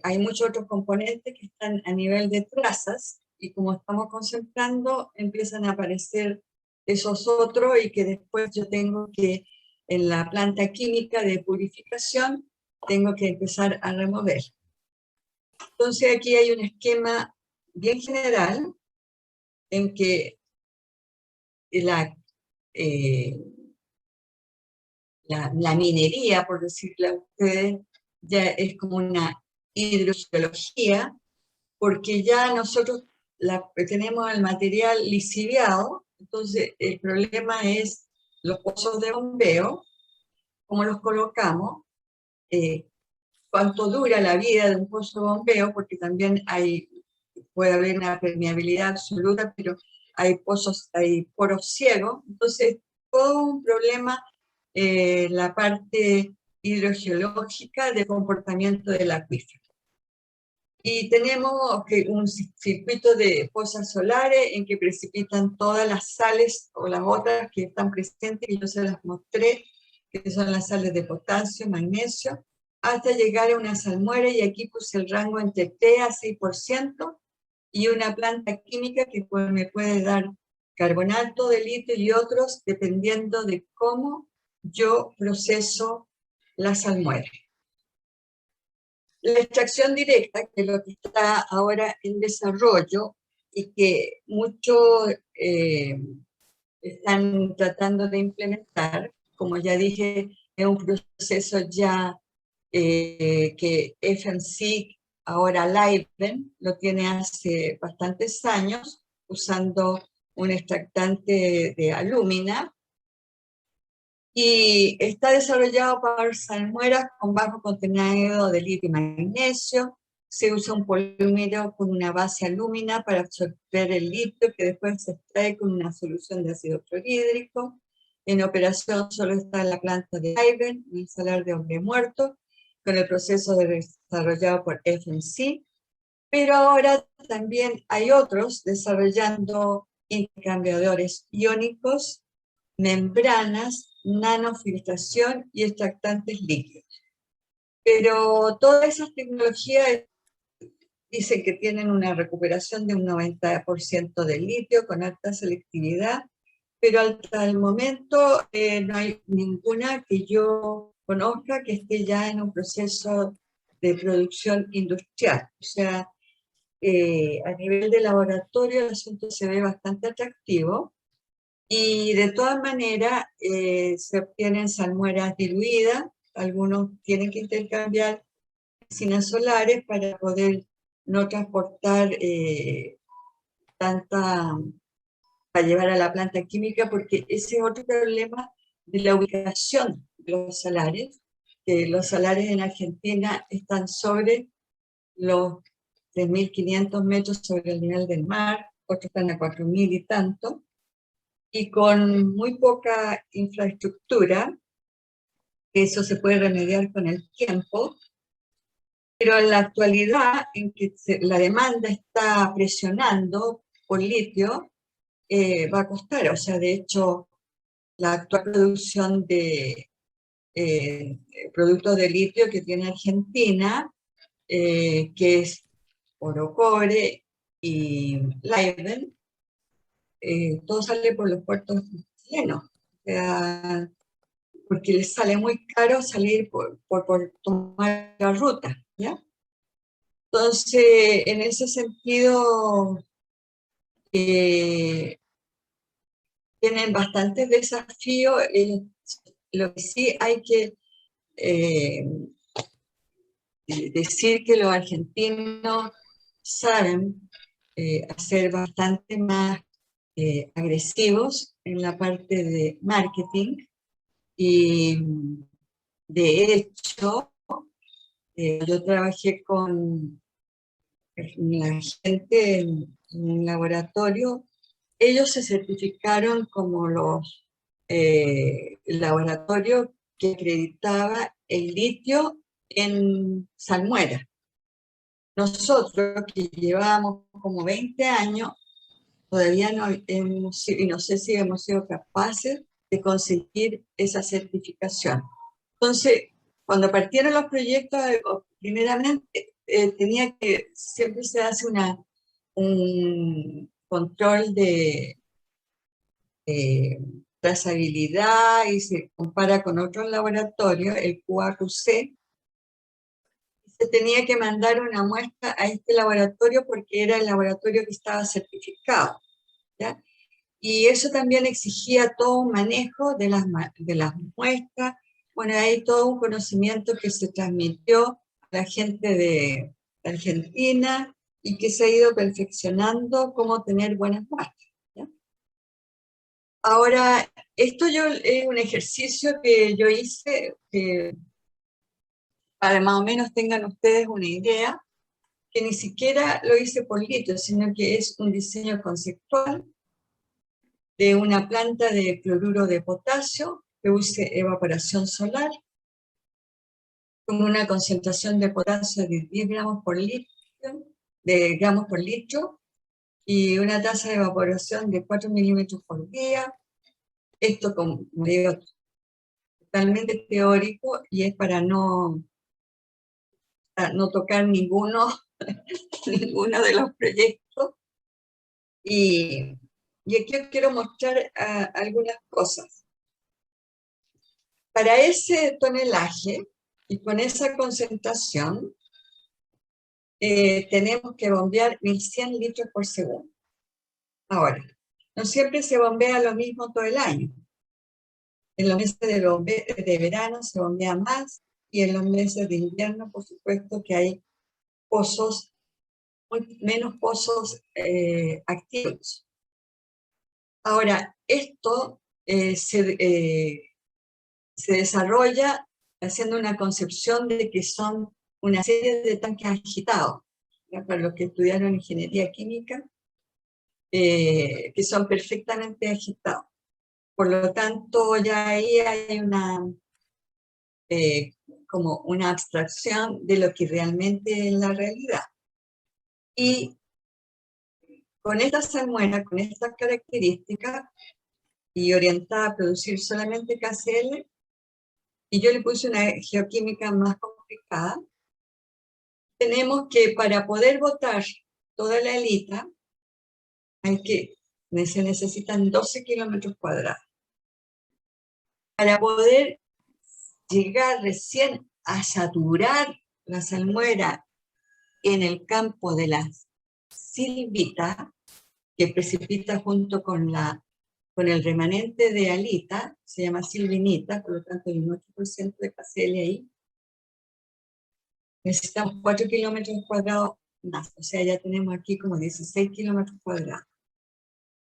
hay muchos otros componentes que están a nivel de trazas, y como estamos concentrando, empiezan a aparecer esos otros, y que después yo tengo que, en la planta química de purificación, tengo que empezar a remover. Entonces aquí hay un esquema bien general, en que la minería, por decirle a ustedes, ya es como una hidrogeología, porque ya nosotros tenemos el material lisiviado, entonces el problema es los pozos de bombeo, cómo los colocamos, cuánto dura la vida de un pozo de bombeo, porque también puede haber una permeabilidad absoluta, pero hay poros ciegos, entonces todo un problema, la parte hidrogeológica del comportamiento del acuífero. Y tenemos un circuito de pozas solares en que precipitan todas las sales o las otras que están presentes, y yo se las mostré, que son las sales de potasio, magnesio, hasta llegar a una salmuera, y aquí puse el rango entre 3 a 6%, y una planta química que me puede dar carbonato de litio y otros, dependiendo de cómo yo proceso la salmuera. La extracción directa, que es lo que está ahora en desarrollo y que muchos están tratando de implementar, como ya dije, es un proceso ya que FMC, ahora Livent, lo tiene hace bastantes años, usando un extractante de alúmina, y está desarrollado para salmueras con bajo contenido de litio y magnesio. Se usa un polímero con una base alúmina para absorber el litio, que después se extrae con una solución de ácido clorhídrico. En operación solo está la planta de Livent, en el salar de Hombre Muerto, con el proceso desarrollado por FMC. Pero ahora también hay otros desarrollando intercambiadores iónicos, membranas, nanofiltración y extractantes líquidos. Pero todas esas tecnologías dicen que tienen una recuperación de un 90% del litio con alta selectividad, pero hasta el momento no hay ninguna que yo conozca que esté ya en un proceso de producción industrial. O sea, a nivel de laboratorio el asunto se ve bastante atractivo, y de todas maneras se obtienen salmueras diluidas. Algunos tienen que intercambiar resinas solares para poder no transportar tanta, para llevar a la planta química, porque ese es otro problema de la ubicación de los salares, que los salares en Argentina están sobre los 3.500 metros sobre el nivel del mar, otros están a 4.000 y tanto, y con muy poca infraestructura. Eso se puede remediar con el tiempo, pero en la actualidad, en que la demanda está presionando por litio, va a costar. O sea, de hecho, la actual producción de productos de litio que tiene Argentina, que es oro, cobre y Livent, todo sale por los puertos chilenos. O sea, porque les sale muy caro salir por tomar la ruta, ¿ya? Entonces, en ese sentido, tienen bastantes desafíos. Lo que sí hay que decir que los argentinos saben hacer bastante más agresivos en la parte de marketing, y de hecho, yo trabajé con la gente en un laboratorio. Ellos se certificaron como los laboratorios que acreditaba el litio en salmuera. Nosotros, que llevábamos como 20 años, todavía no hemos sido, y no sé si hemos sido capaces de conseguir esa certificación. Entonces, cuando partieron los proyectos, primeramente siempre se hace un control de trazabilidad y se compara con otros laboratorios, el QAQC. Se tenía que mandar una muestra a este laboratorio porque era el laboratorio que estaba certificado, ¿ya? Y eso también exigía todo un manejo de las muestras. Bueno, hay todo un conocimiento que se transmitió a la gente de Argentina y que se ha ido perfeccionando cómo tener buenas muestras, ¿ya? Ahora, esto es un ejercicio que yo hice, para más o menos tengan ustedes una idea, que ni siquiera lo hice por litio, sino que es un diseño conceptual de una planta de cloruro de potasio que use evaporación solar, con una concentración de potasio de 10 gramos por litro, de gramos por litro, y una tasa de evaporación de 4 milímetros por día. Esto, como digo, totalmente teórico y es para no tocar ninguno, ninguno de los proyectos. Y aquí os quiero mostrar algunas cosas. Para ese tonelaje y con esa concentración, tenemos que bombear 1100 litros por segundo. Ahora, no siempre se bombea lo mismo todo el año. En los meses de verano se bombea más, y en los meses de invierno, por supuesto, que hay pozos, menos pozos activos. Ahora, esto se desarrolla haciendo una concepción de que son una serie de tanques agitados, ¿ya? Para los que estudiaron ingeniería química, que son perfectamente agitados. Por lo tanto, ya ahí hay como una abstracción de lo que realmente es la realidad. Y con esta salmuera, con estas características, y orientada a producir solamente KCl, y yo le puse una geoquímica más complicada, tenemos que, para poder botar toda la halita, se necesitan 12 kilómetros cuadrados. Para poder llegar recién a saturar la salmuera en el campo de la silvita, que precipita junto con el remanente de halita, se llama silvinita, por lo tanto hay un 8% de KCl ahí, necesitamos 4 kilómetros cuadrados más, o sea, ya tenemos aquí como 16 kilómetros cuadrados.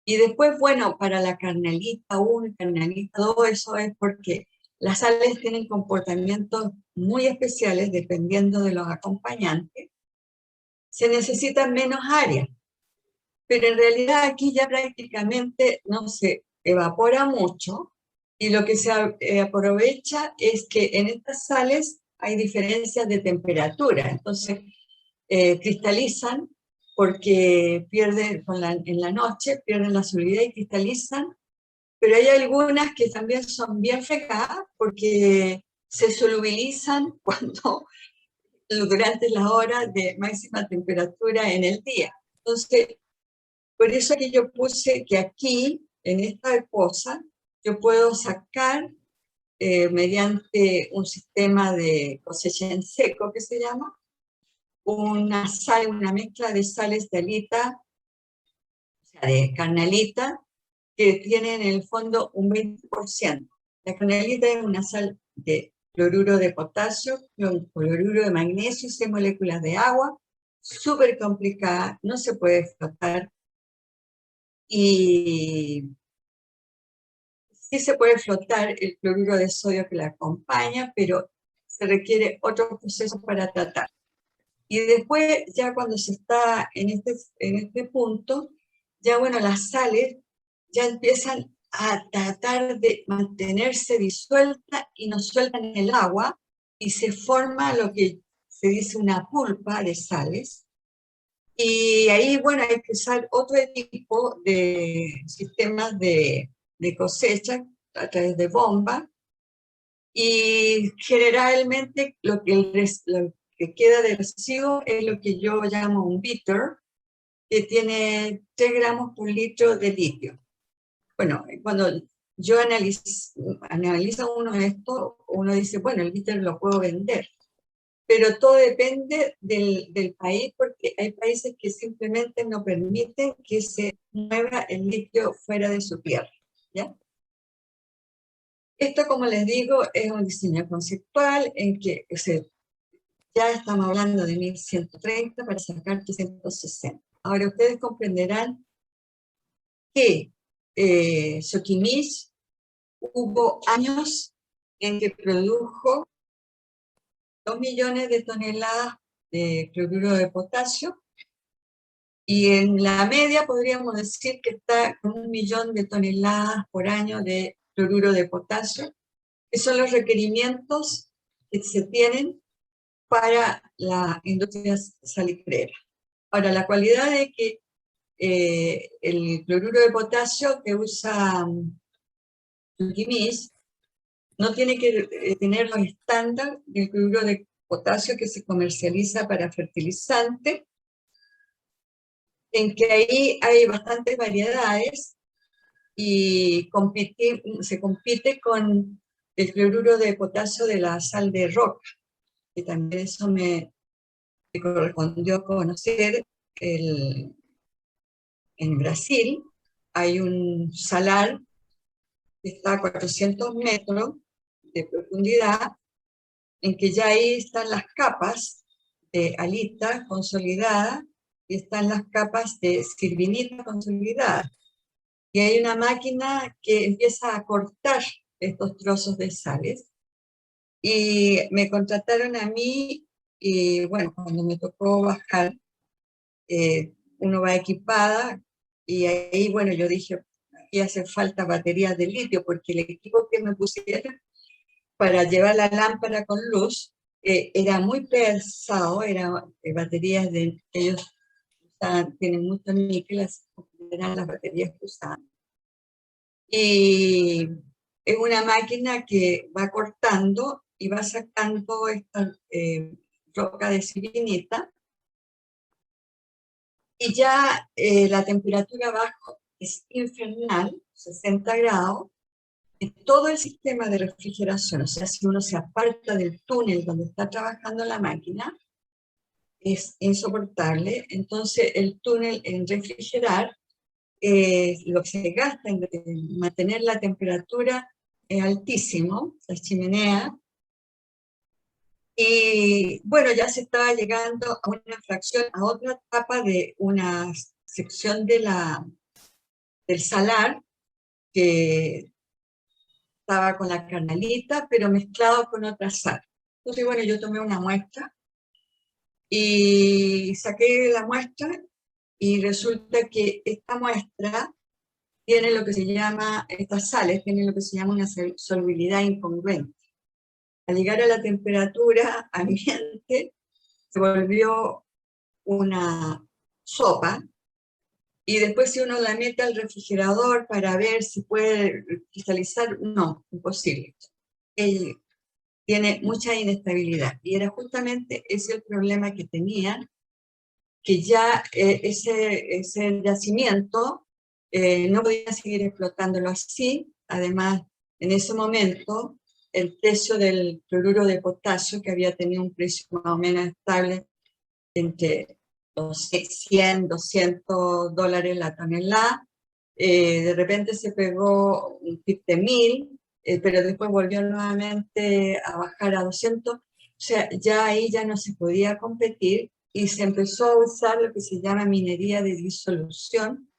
Y después, bueno, para la carnalita 1 y carnalita 2, eso es porque las sales tienen comportamientos muy especiales dependiendo de los acompañantes. Se necesitan menos áreas, pero en realidad aquí ya prácticamente no se evapora mucho, y lo que se aprovecha es que en estas sales hay diferencias de temperatura, entonces cristalizan porque pierden en la noche, pierden la solubilidad y cristalizan, pero hay algunas que también son bien fregadas porque se solubilizan durante las horas de máxima temperatura en el día. Entonces, por eso que yo puse que aquí, en esta cosa, yo puedo sacar mediante un sistema de cosecha en seco, que se llama, una mezcla de sales de halita, o sea, de carnalita, que tiene en el fondo un 20%. La carnalita es una sal de cloruro de potasio, cloruro de magnesio y 6 moléculas de agua, súper complicada, no se puede flotar, y sí se puede flotar el cloruro de sodio que la acompaña, pero se requiere otro proceso para tratar. Y después, ya cuando se está en este punto, ya bueno, las sales ya empiezan a tratar de mantenerse disueltas y no sueltan el agua, y se forma lo que se dice una pulpa de sales. Y ahí, bueno, hay que usar otro tipo de sistemas de cosecha a través de bomba, y generalmente lo que queda de residuo es lo que yo llamo un bitter, que tiene 3 gramos por litro de litio. Bueno, cuando yo analizo uno de estos, uno dice, bueno, el bitter lo puedo vender, pero todo depende del país, porque hay países que simplemente no permiten que se mueva el litio fuera de su tierra, ¿ya? Esto, como les digo, es un diseño conceptual en que ya estamos hablando de 1130 para sacar 360. Ahora ustedes comprenderán que Soquimich hubo años en que produjo 2 millones de toneladas de cloruro de potasio, y en la media podríamos decir que está con 1 millón de toneladas por año de cloruro de potasio, que son los requerimientos que se tienen para la industria salitrera. Ahora, la cualidad es que el cloruro de potasio que usa Tuquimis no tiene que tener los estándares del cloruro de potasio que se comercializa para fertilizante, en que ahí hay bastantes variedades y se compite con el cloruro de potasio de la sal de roca, que también eso me correspondió conocer. En Brasil hay un salar que está a 400 metros de profundidad, en que ya ahí están las capas de halita consolidada y están las capas de sirvinita consolidada. Y hay una máquina que empieza a cortar estos trozos de sales. Y me contrataron a mí, y bueno, cuando me tocó bajar, uno va equipada, y ahí, bueno, yo dije, aquí hace falta baterías de litio, porque el equipo que me pusieron para llevar la lámpara con luz era muy pesado, eran baterías de ellos tienen mucho níquel, eran las baterías que usaban. Y es una máquina que va cortando y va sacando esta roca de sirvinita, y ya la temperatura abajo es infernal, 60 grados, y todo el sistema de refrigeración, o sea, si uno se aparta del túnel donde está trabajando la máquina, es insoportable. Entonces el túnel en refrigerar, lo que se gasta en mantener la temperatura es altísimo, la chimenea, y bueno, ya se estaba llegando a una fracción, a otra etapa de una sección del salar, que estaba con la canalita, pero mezclado con otra sal. Entonces, bueno, yo tomé una muestra y saqué la muestra, y resulta que esta muestra tiene lo que se llama, estas sales tienen lo que se llama una solubilidad incongruente. Al llegar a la temperatura ambiente, se volvió una sopa, y después si uno la mete al refrigerador para ver si puede cristalizar, no, imposible. Tiene mucha inestabilidad, y era justamente ese el problema que tenían, que ya ese yacimiento no podía seguir explotándolo así. Además, en ese momento, el precio del cloruro de potasio, que había tenido un precio más o menos estable entre los 100, $200 la tonelada, de repente se pegó un pic de 1000, pero después volvió nuevamente a bajar a 200, o sea, ya ahí ya no se podía competir, y se empezó a usar lo que se llama minería de disolución,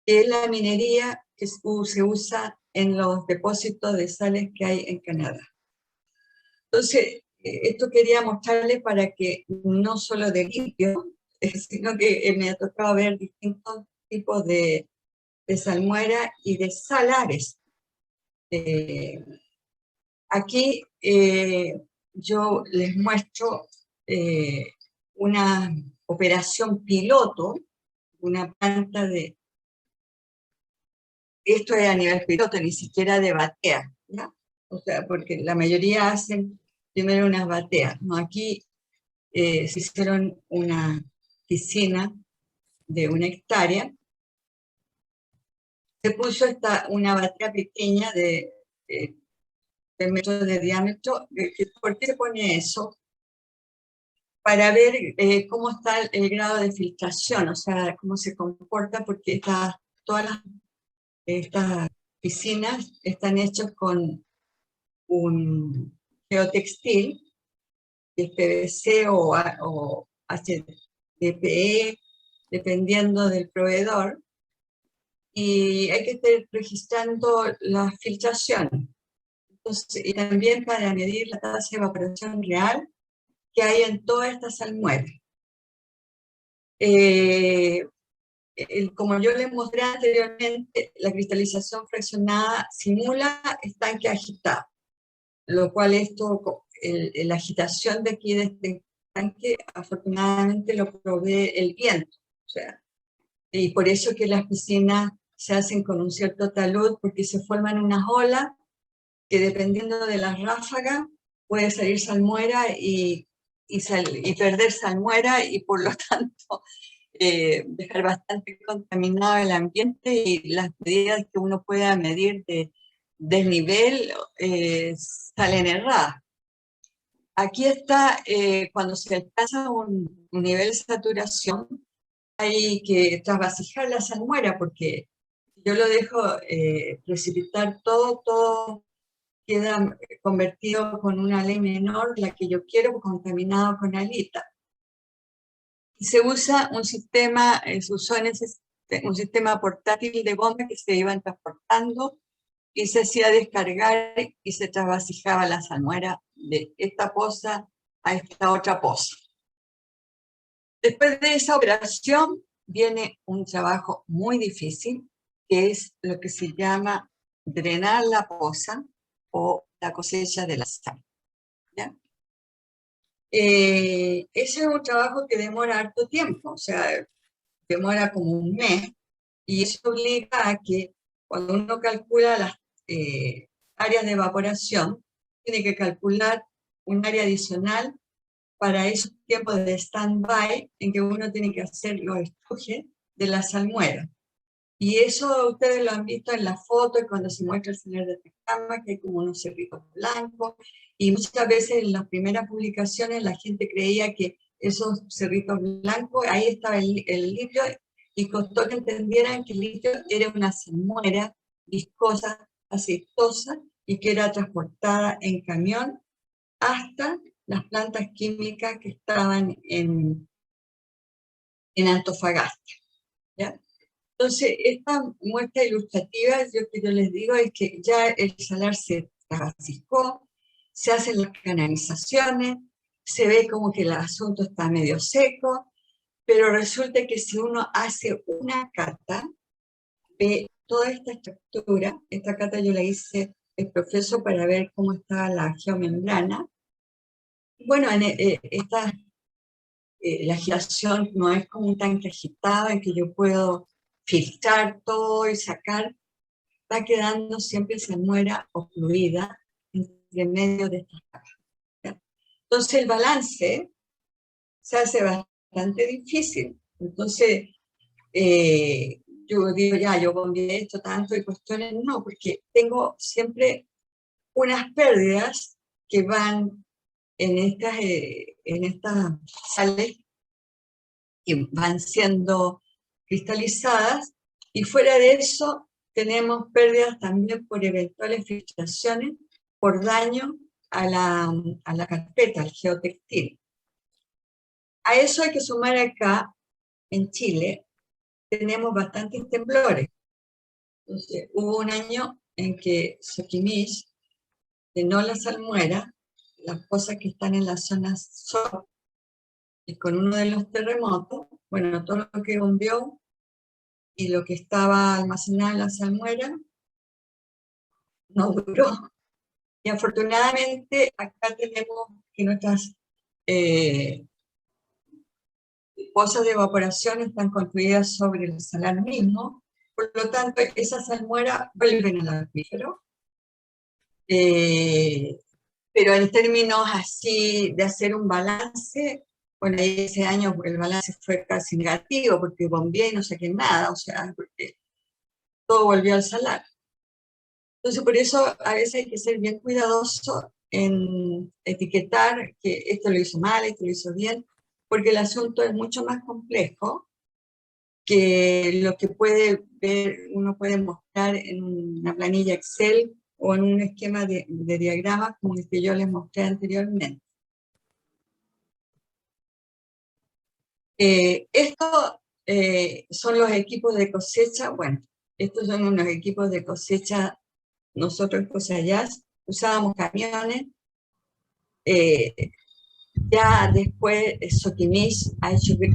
que es la minería que se usa en los depósitos de sales que hay en Canadá. Entonces, esto quería mostrarles para que no solo de litio, sino que me ha tocado ver distintos tipos de salmuera y de salares. Aquí yo les muestro una operación piloto, una planta de, esto es a nivel piloto, ni siquiera de batea, ¿ya? O sea, porque la mayoría hacen primero unas bateas, ¿no? Aquí se hicieron una piscina de 1 hectárea, se puso una batea pequeña de 3 metros de diámetro. ¿Por qué se pone eso? Para ver cómo está el grado de filtración, o sea, cómo se comporta, porque todas estas piscinas están hechas con un geotextil, que es PVC o HDPE, dependiendo del proveedor, y hay que estar registrando las filtraciones. Entonces, y también para medir la tasa de evaporación real que hay en toda esta salmuera. Como yo les mostré anteriormente, la cristalización fraccionada simula estanque agitado, lo cual la agitación de aquí de este tanque afortunadamente lo provee el viento, o sea, y por eso que las piscinas se hacen con un cierto talud, porque se forman unas olas que dependiendo de las ráfagas puede salir salmuera y perder salmuera y por lo tanto dejar bastante contaminado el ambiente, y las medidas que uno pueda medir de desnivel salen erradas. Aquí está, cuando se alcanza un nivel de saturación, hay que trasvasijar la salmuera, porque yo lo dejo precipitar todo queda convertido con una ley menor, la que yo quiero, contaminado con halita. Y se usa un sistema, se usó en un sistema portátil de bombas que se iban transportando y se hacía descargar y se trasvasijaba la salmuera de esta poza a esta otra poza. Después de esa operación viene un trabajo muy difícil, que es lo que se llama drenar la poza o la cosecha de la sal. ¿Ya? Ese es un trabajo que demora harto tiempo, o sea, demora como un mes, y eso obliga a que cuando uno calcula las áreas de evaporación, tiene que calcular un área adicional para esos tiempos de stand-by en que uno tiene que hacer los estrujes de la salmuera. Y eso ustedes lo han visto en la foto, cuando se muestra el Salar de Atacama, que hay como unos cerritos blancos, y muchas veces en las primeras publicaciones la gente creía que esos cerritos blancos, ahí estaba el litio, y costó que entendieran que el litio era una salmuera viscosa, aceitosa, y que era transportada en camión hasta las plantas químicas que estaban en Antofagasta. ¿Ya? Entonces, esta muestra ilustrativa, que yo les digo, es que ya el salar se trasvasicó, se hacen las canalizaciones, se ve como que el asunto está medio seco, pero resulta que si uno hace una cata, ve toda esta estructura. Esta cata yo la hice el profesor para ver cómo está la geomembrana. Bueno, la agitación no es como un tanque agitado en que yo puedo filtrar todo y sacar, va quedando siempre salmuera o fluida entre medio de estas capas. Entonces el balance se hace bastante difícil. Entonces yo digo, ya, yo bombeé esto tanto y cuestiones, no, porque tengo siempre unas pérdidas que van en estas sales que van siendo cristalizadas, y fuera de eso tenemos pérdidas también por eventuales filtraciones, por daño a la carpeta, al geotextil. A eso hay que sumar acá, en Chile, tenemos bastantes temblores. Entonces, hubo un año en que Soquimich llenó la salmuera, las cosas que están en la zona sur, y con uno de los terremotos, bueno, todo lo que bombeó y lo que estaba almacenado en la salmuera no duró. Y afortunadamente acá tenemos que nuestras pozas de evaporación están construidas sobre el salar mismo, por lo tanto esas salmueras vuelven al acuífero. Pero en términos así de hacer un balance, bueno, ese año el balance fue casi negativo, porque bombeé y no saqué nada, o sea, porque todo volvió al salar. Entonces, por eso a veces hay que ser bien cuidadoso en etiquetar que esto lo hizo mal, esto lo hizo bien, porque el asunto es mucho más complejo que lo que puede ver, uno puede mostrar en una planilla Excel o en un esquema de diagramas como el que yo les mostré anteriormente. Estos son los equipos de cosecha. Bueno, estos son unos equipos de cosecha. Nosotros en Cosayas usábamos camiones. Ya después Soquimich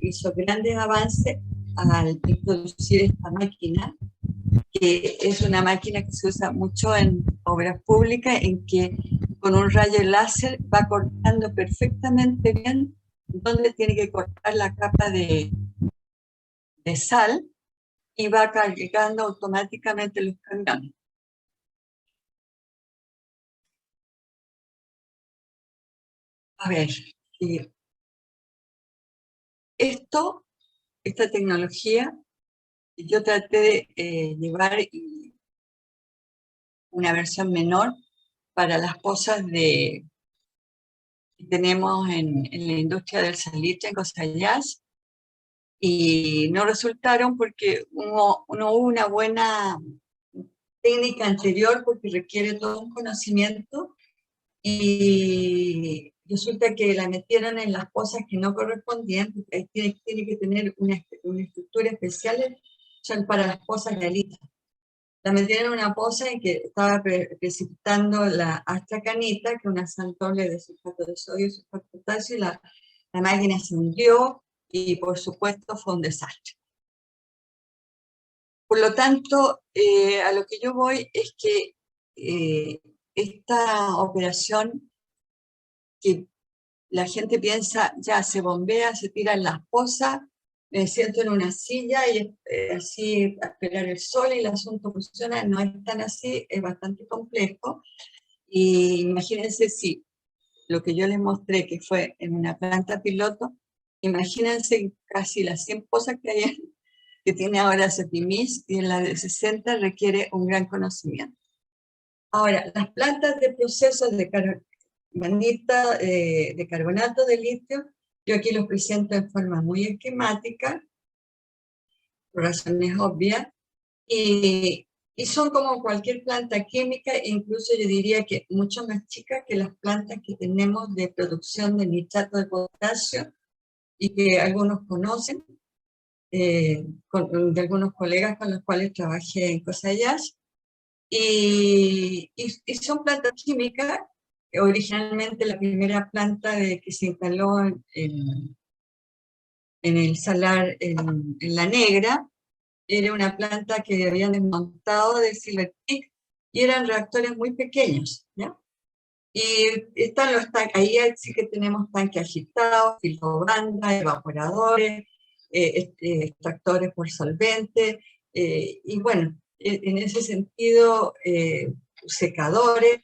hizo grandes avances al introducir esta máquina, que es una máquina que se usa mucho en obras públicas, en que con un rayo láser va cortando perfectamente bien donde tiene que cortar la capa de sal y va cargando automáticamente los camiones. A ver, esta tecnología, yo traté de llevar una versión menor para las pozas que tenemos en la industria del salitre en Cosayas, y no resultaron porque no hubo una buena técnica anterior, porque requiere todo un conocimiento, y resulta que la metieron en las pozas que no correspondían, porque tiene que tener una estructura especial para las pozas realistas. La metieron en una poza en que estaba precipitando la astracanita, que es una sal doble de sulfato de sodio y sulfato de potasio, y la máquina se hundió y por supuesto fue un desastre. Por lo tanto, a lo que yo voy es que esta operación, que la gente piensa, ya se bombea, se tiran las pozas, me siento en una silla y así a esperar el sol y el asunto funciona. No es tan así, es bastante complejo. Y imagínense si lo que yo les mostré, que fue en una planta piloto, imagínense casi las 100 pozas que tiene ahora Cepimis, y en la de 60 requiere un gran conocimiento. Ahora, las plantas de procesos de carbonato de litio, yo aquí los presento en forma muy esquemática, por razones obvias, y son como cualquier planta química, incluso yo diría que mucho más chicas que las plantas que tenemos de producción de nitrato de potasio, y que algunos conocen, de algunos colegas con los cuales trabajé en Cosayas, y son plantas químicas. Originalmente la primera planta que se instaló en el salar en La Negra era una planta que habían desmontado de Silver Peak, y eran reactores muy pequeños, ¿ya? Y están los tanques, ahí sí que tenemos tanques agitados, filtrobanda, evaporadores, extractores por solvente, y bueno, en ese sentido, secadores,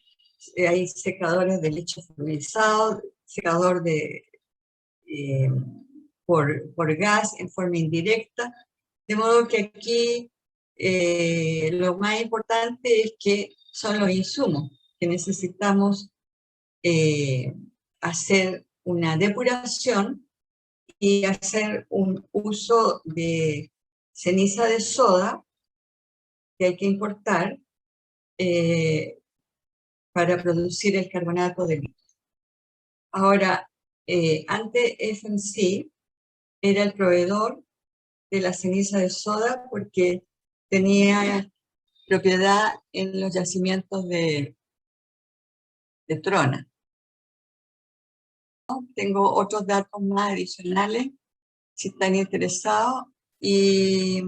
hay secadores de lecho fluidizado, secador eh, por gas en forma indirecta, de modo que aquí lo más importante es que son los insumos que necesitamos hacer una depuración y hacer un uso de ceniza de soda que hay que importar para producir el carbonato de litio. Ahora, antes FMC era el proveedor de la ceniza de soda porque tenía propiedad en los yacimientos de Trona. Tengo otros datos más adicionales, si están interesados, y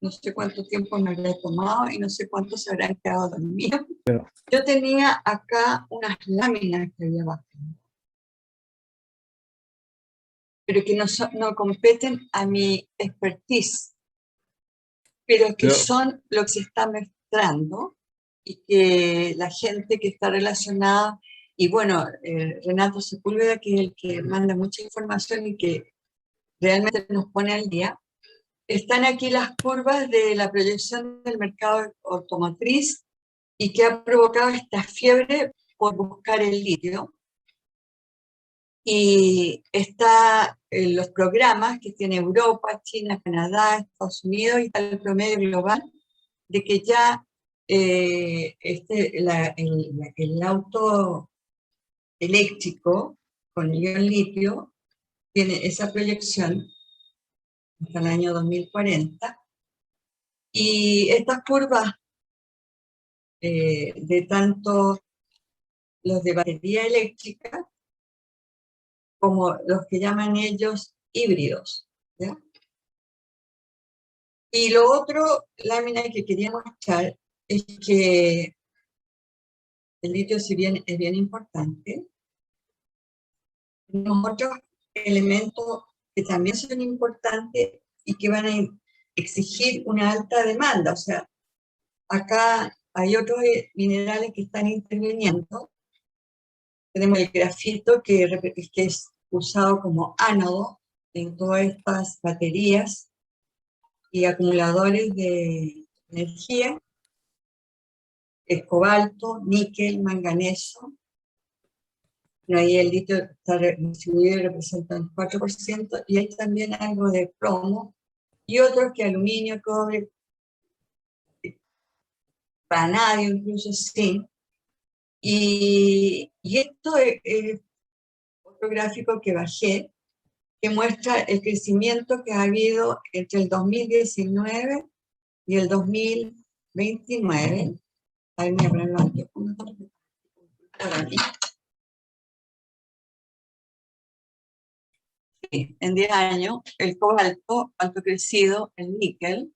no sé cuánto tiempo me habrá tomado y no sé cuántos se habrán quedado dormidos. Yo tenía acá unas láminas que había abajo, pero que no competen a mi expertise, pero que son lo que se está mostrando, y que la gente que está relacionada, y bueno, Renato Sepúlveda, que es el que manda mucha información y que realmente nos pone al día. Están aquí las curvas de la proyección del mercado automotriz y que ha provocado esta fiebre por buscar el litio. Y está en los programas que tiene Europa, China, Canadá, Estados Unidos, y está el promedio global de que ya el auto eléctrico con ion litio tiene esa proyección hasta el año 2040. Y estas curvas de tanto los de batería eléctrica como los que llaman ellos híbridos, ¿ya? Y lo otro, lámina que quería mostrar, es que el litio, si bien es bien importante, tenemos otros elementos que también son importantes y que van a exigir una alta demanda. O sea, acá hay otros minerales que están interviniendo. Tenemos el grafito que es usado como ánodo en todas estas baterías y acumuladores de energía. El cobalto, níquel, manganeso. Ahí el litio está distribuido y representa el 4%, y hay también algo de plomo, y otros que aluminio, cobre, vanadio, incluso zinc. Y esto es otro gráfico que bajé, que muestra el crecimiento que ha habido entre el 2019 y el 2029. Ahí me ponerlo aquí. Sí, en 10 años, el cobalto, alto crecido, el níquel,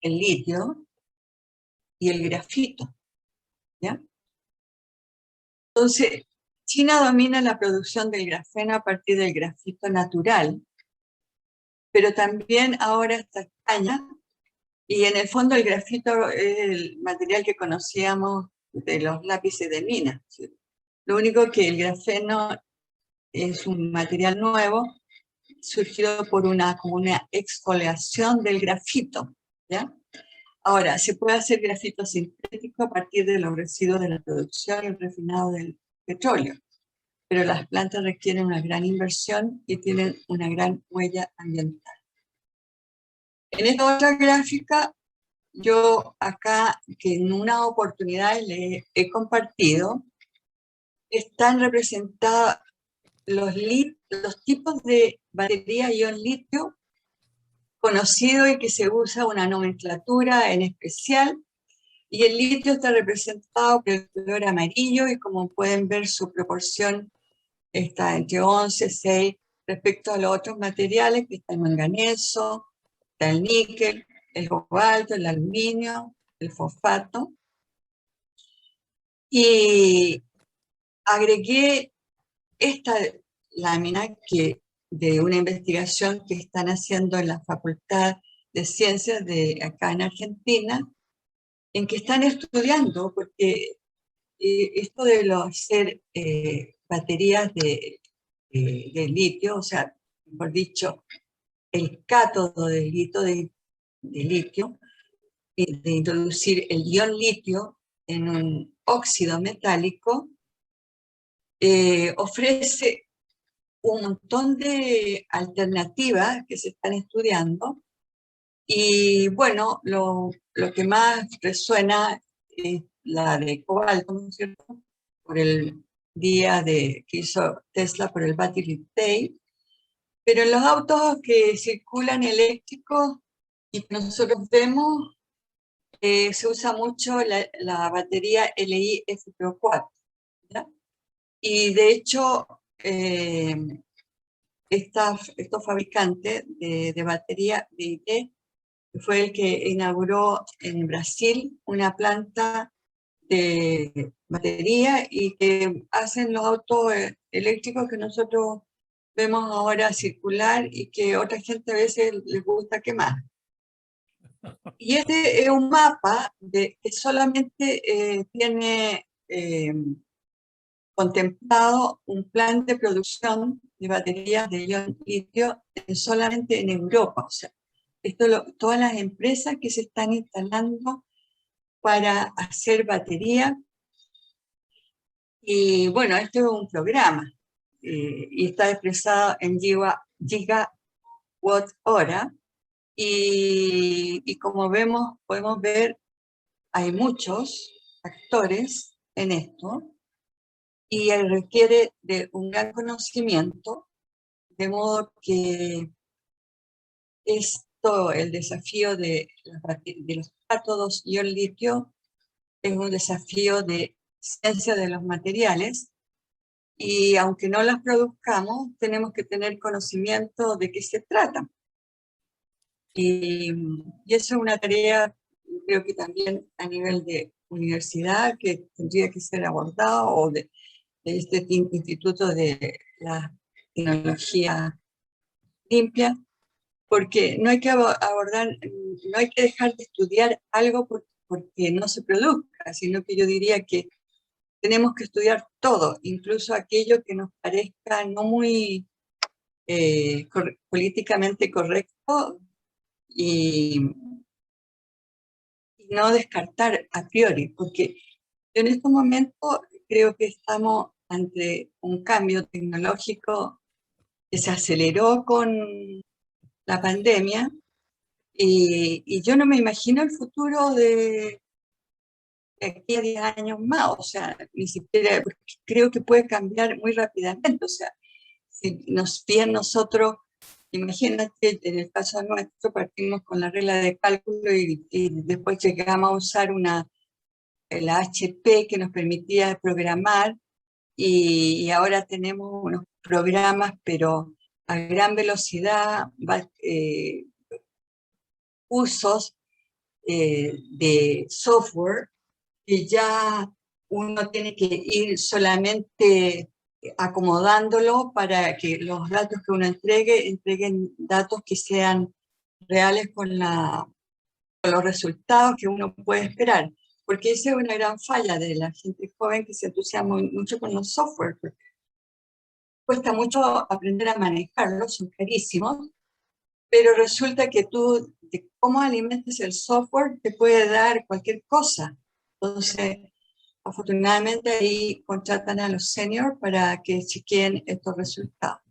el litio y el grafito. ¿Ya? Entonces, China domina la producción del grafeno a partir del grafito natural, pero también ahora está España, y en el fondo el grafito es el material que conocíamos de los lápices de mina. ¿Sí? Lo único que el grafeno es un material nuevo, surgido por como una exfoliación del grafito. ¿Ya? Ahora, se puede hacer grafito sintético a partir de los residuos de la producción y el refinado del petróleo, pero las plantas requieren una gran inversión y tienen una gran huella ambiental. En esta otra gráfica, yo acá, que en una oportunidad les he compartido, están representados los tipos de batería ion litio conocido y que se usa una nomenclatura en especial, y el litio está representado por el color amarillo, y como pueden ver su proporción está entre 11, 6, respecto a los otros materiales, que está el manganeso, está el níquel, el cobalto, el aluminio, el fosfato. Y agregué esta lámina de una investigación que están haciendo en la Facultad de Ciencias de acá en Argentina, en que están estudiando, porque esto de hacer baterías de litio, o sea, mejor dicho, el cátodo del litio, y de introducir el ion litio en un óxido metálico, ofrece un montón de alternativas que se están estudiando. Y bueno, lo que más resuena es la de cobalto, ¿no es cierto? Por el día que hizo Tesla por el Battery Day. Pero en los autos que circulan eléctricos y que nosotros vemos, se usa mucho la batería LiFePO4. ¿Ya? Y de hecho, estos fabricantes de batería LiFe fue el que inauguró en Brasil una planta de batería y que hacen los autos eléctricos que nosotros vemos ahora circular y que otra gente a veces les gusta quemar. Y este es un mapa que solamente tiene contemplado un plan de producción de baterías de ion litio solamente en Europa. O sea, todas las empresas que se están instalando para hacer batería. Y bueno, esto es un programa y está expresado en gigawatt hora. Y como podemos ver, hay muchos actores en esto y requiere de un gran conocimiento, de modo que el desafío de los cátodos ion litio es un desafío de ciencia de los materiales, y aunque no las produzcamos, tenemos que tener conocimiento de qué se trata. Y eso es una tarea, creo que también a nivel de universidad, que tendría que ser abordado, o de este instituto de las tecnología limpia, porque no hay que abordar, no hay que dejar de estudiar algo porque no se produzca, sino que yo diría que tenemos que estudiar todo, incluso aquello que nos parezca no muy políticamente correcto, y no descartar a priori, porque yo en estos momentos creo que estamos ante un cambio tecnológico que se aceleró con la pandemia, y yo no me imagino el futuro de aquí a 10 años más, o sea, ni siquiera, porque creo que puede cambiar muy rápidamente, o sea, si nos bien nosotros, imagínate, en el caso nuestro partimos con la regla de cálculo y después llegamos a usar la HP que nos permitía programar, y ahora tenemos unos programas, pero a gran velocidad, usos de software que ya uno tiene que ir solamente acomodándolo para que los datos que uno entreguen datos que sean reales con los resultados que uno puede esperar. Porque esa es una gran falla de la gente joven que se entusiasma mucho con los software. Cuesta mucho aprender a manejarlos, son carísimos, pero resulta que tú, de cómo alimentes el software, te puede dar cualquier cosa. Entonces, afortunadamente ahí contratan a los seniors para que chequeen estos resultados.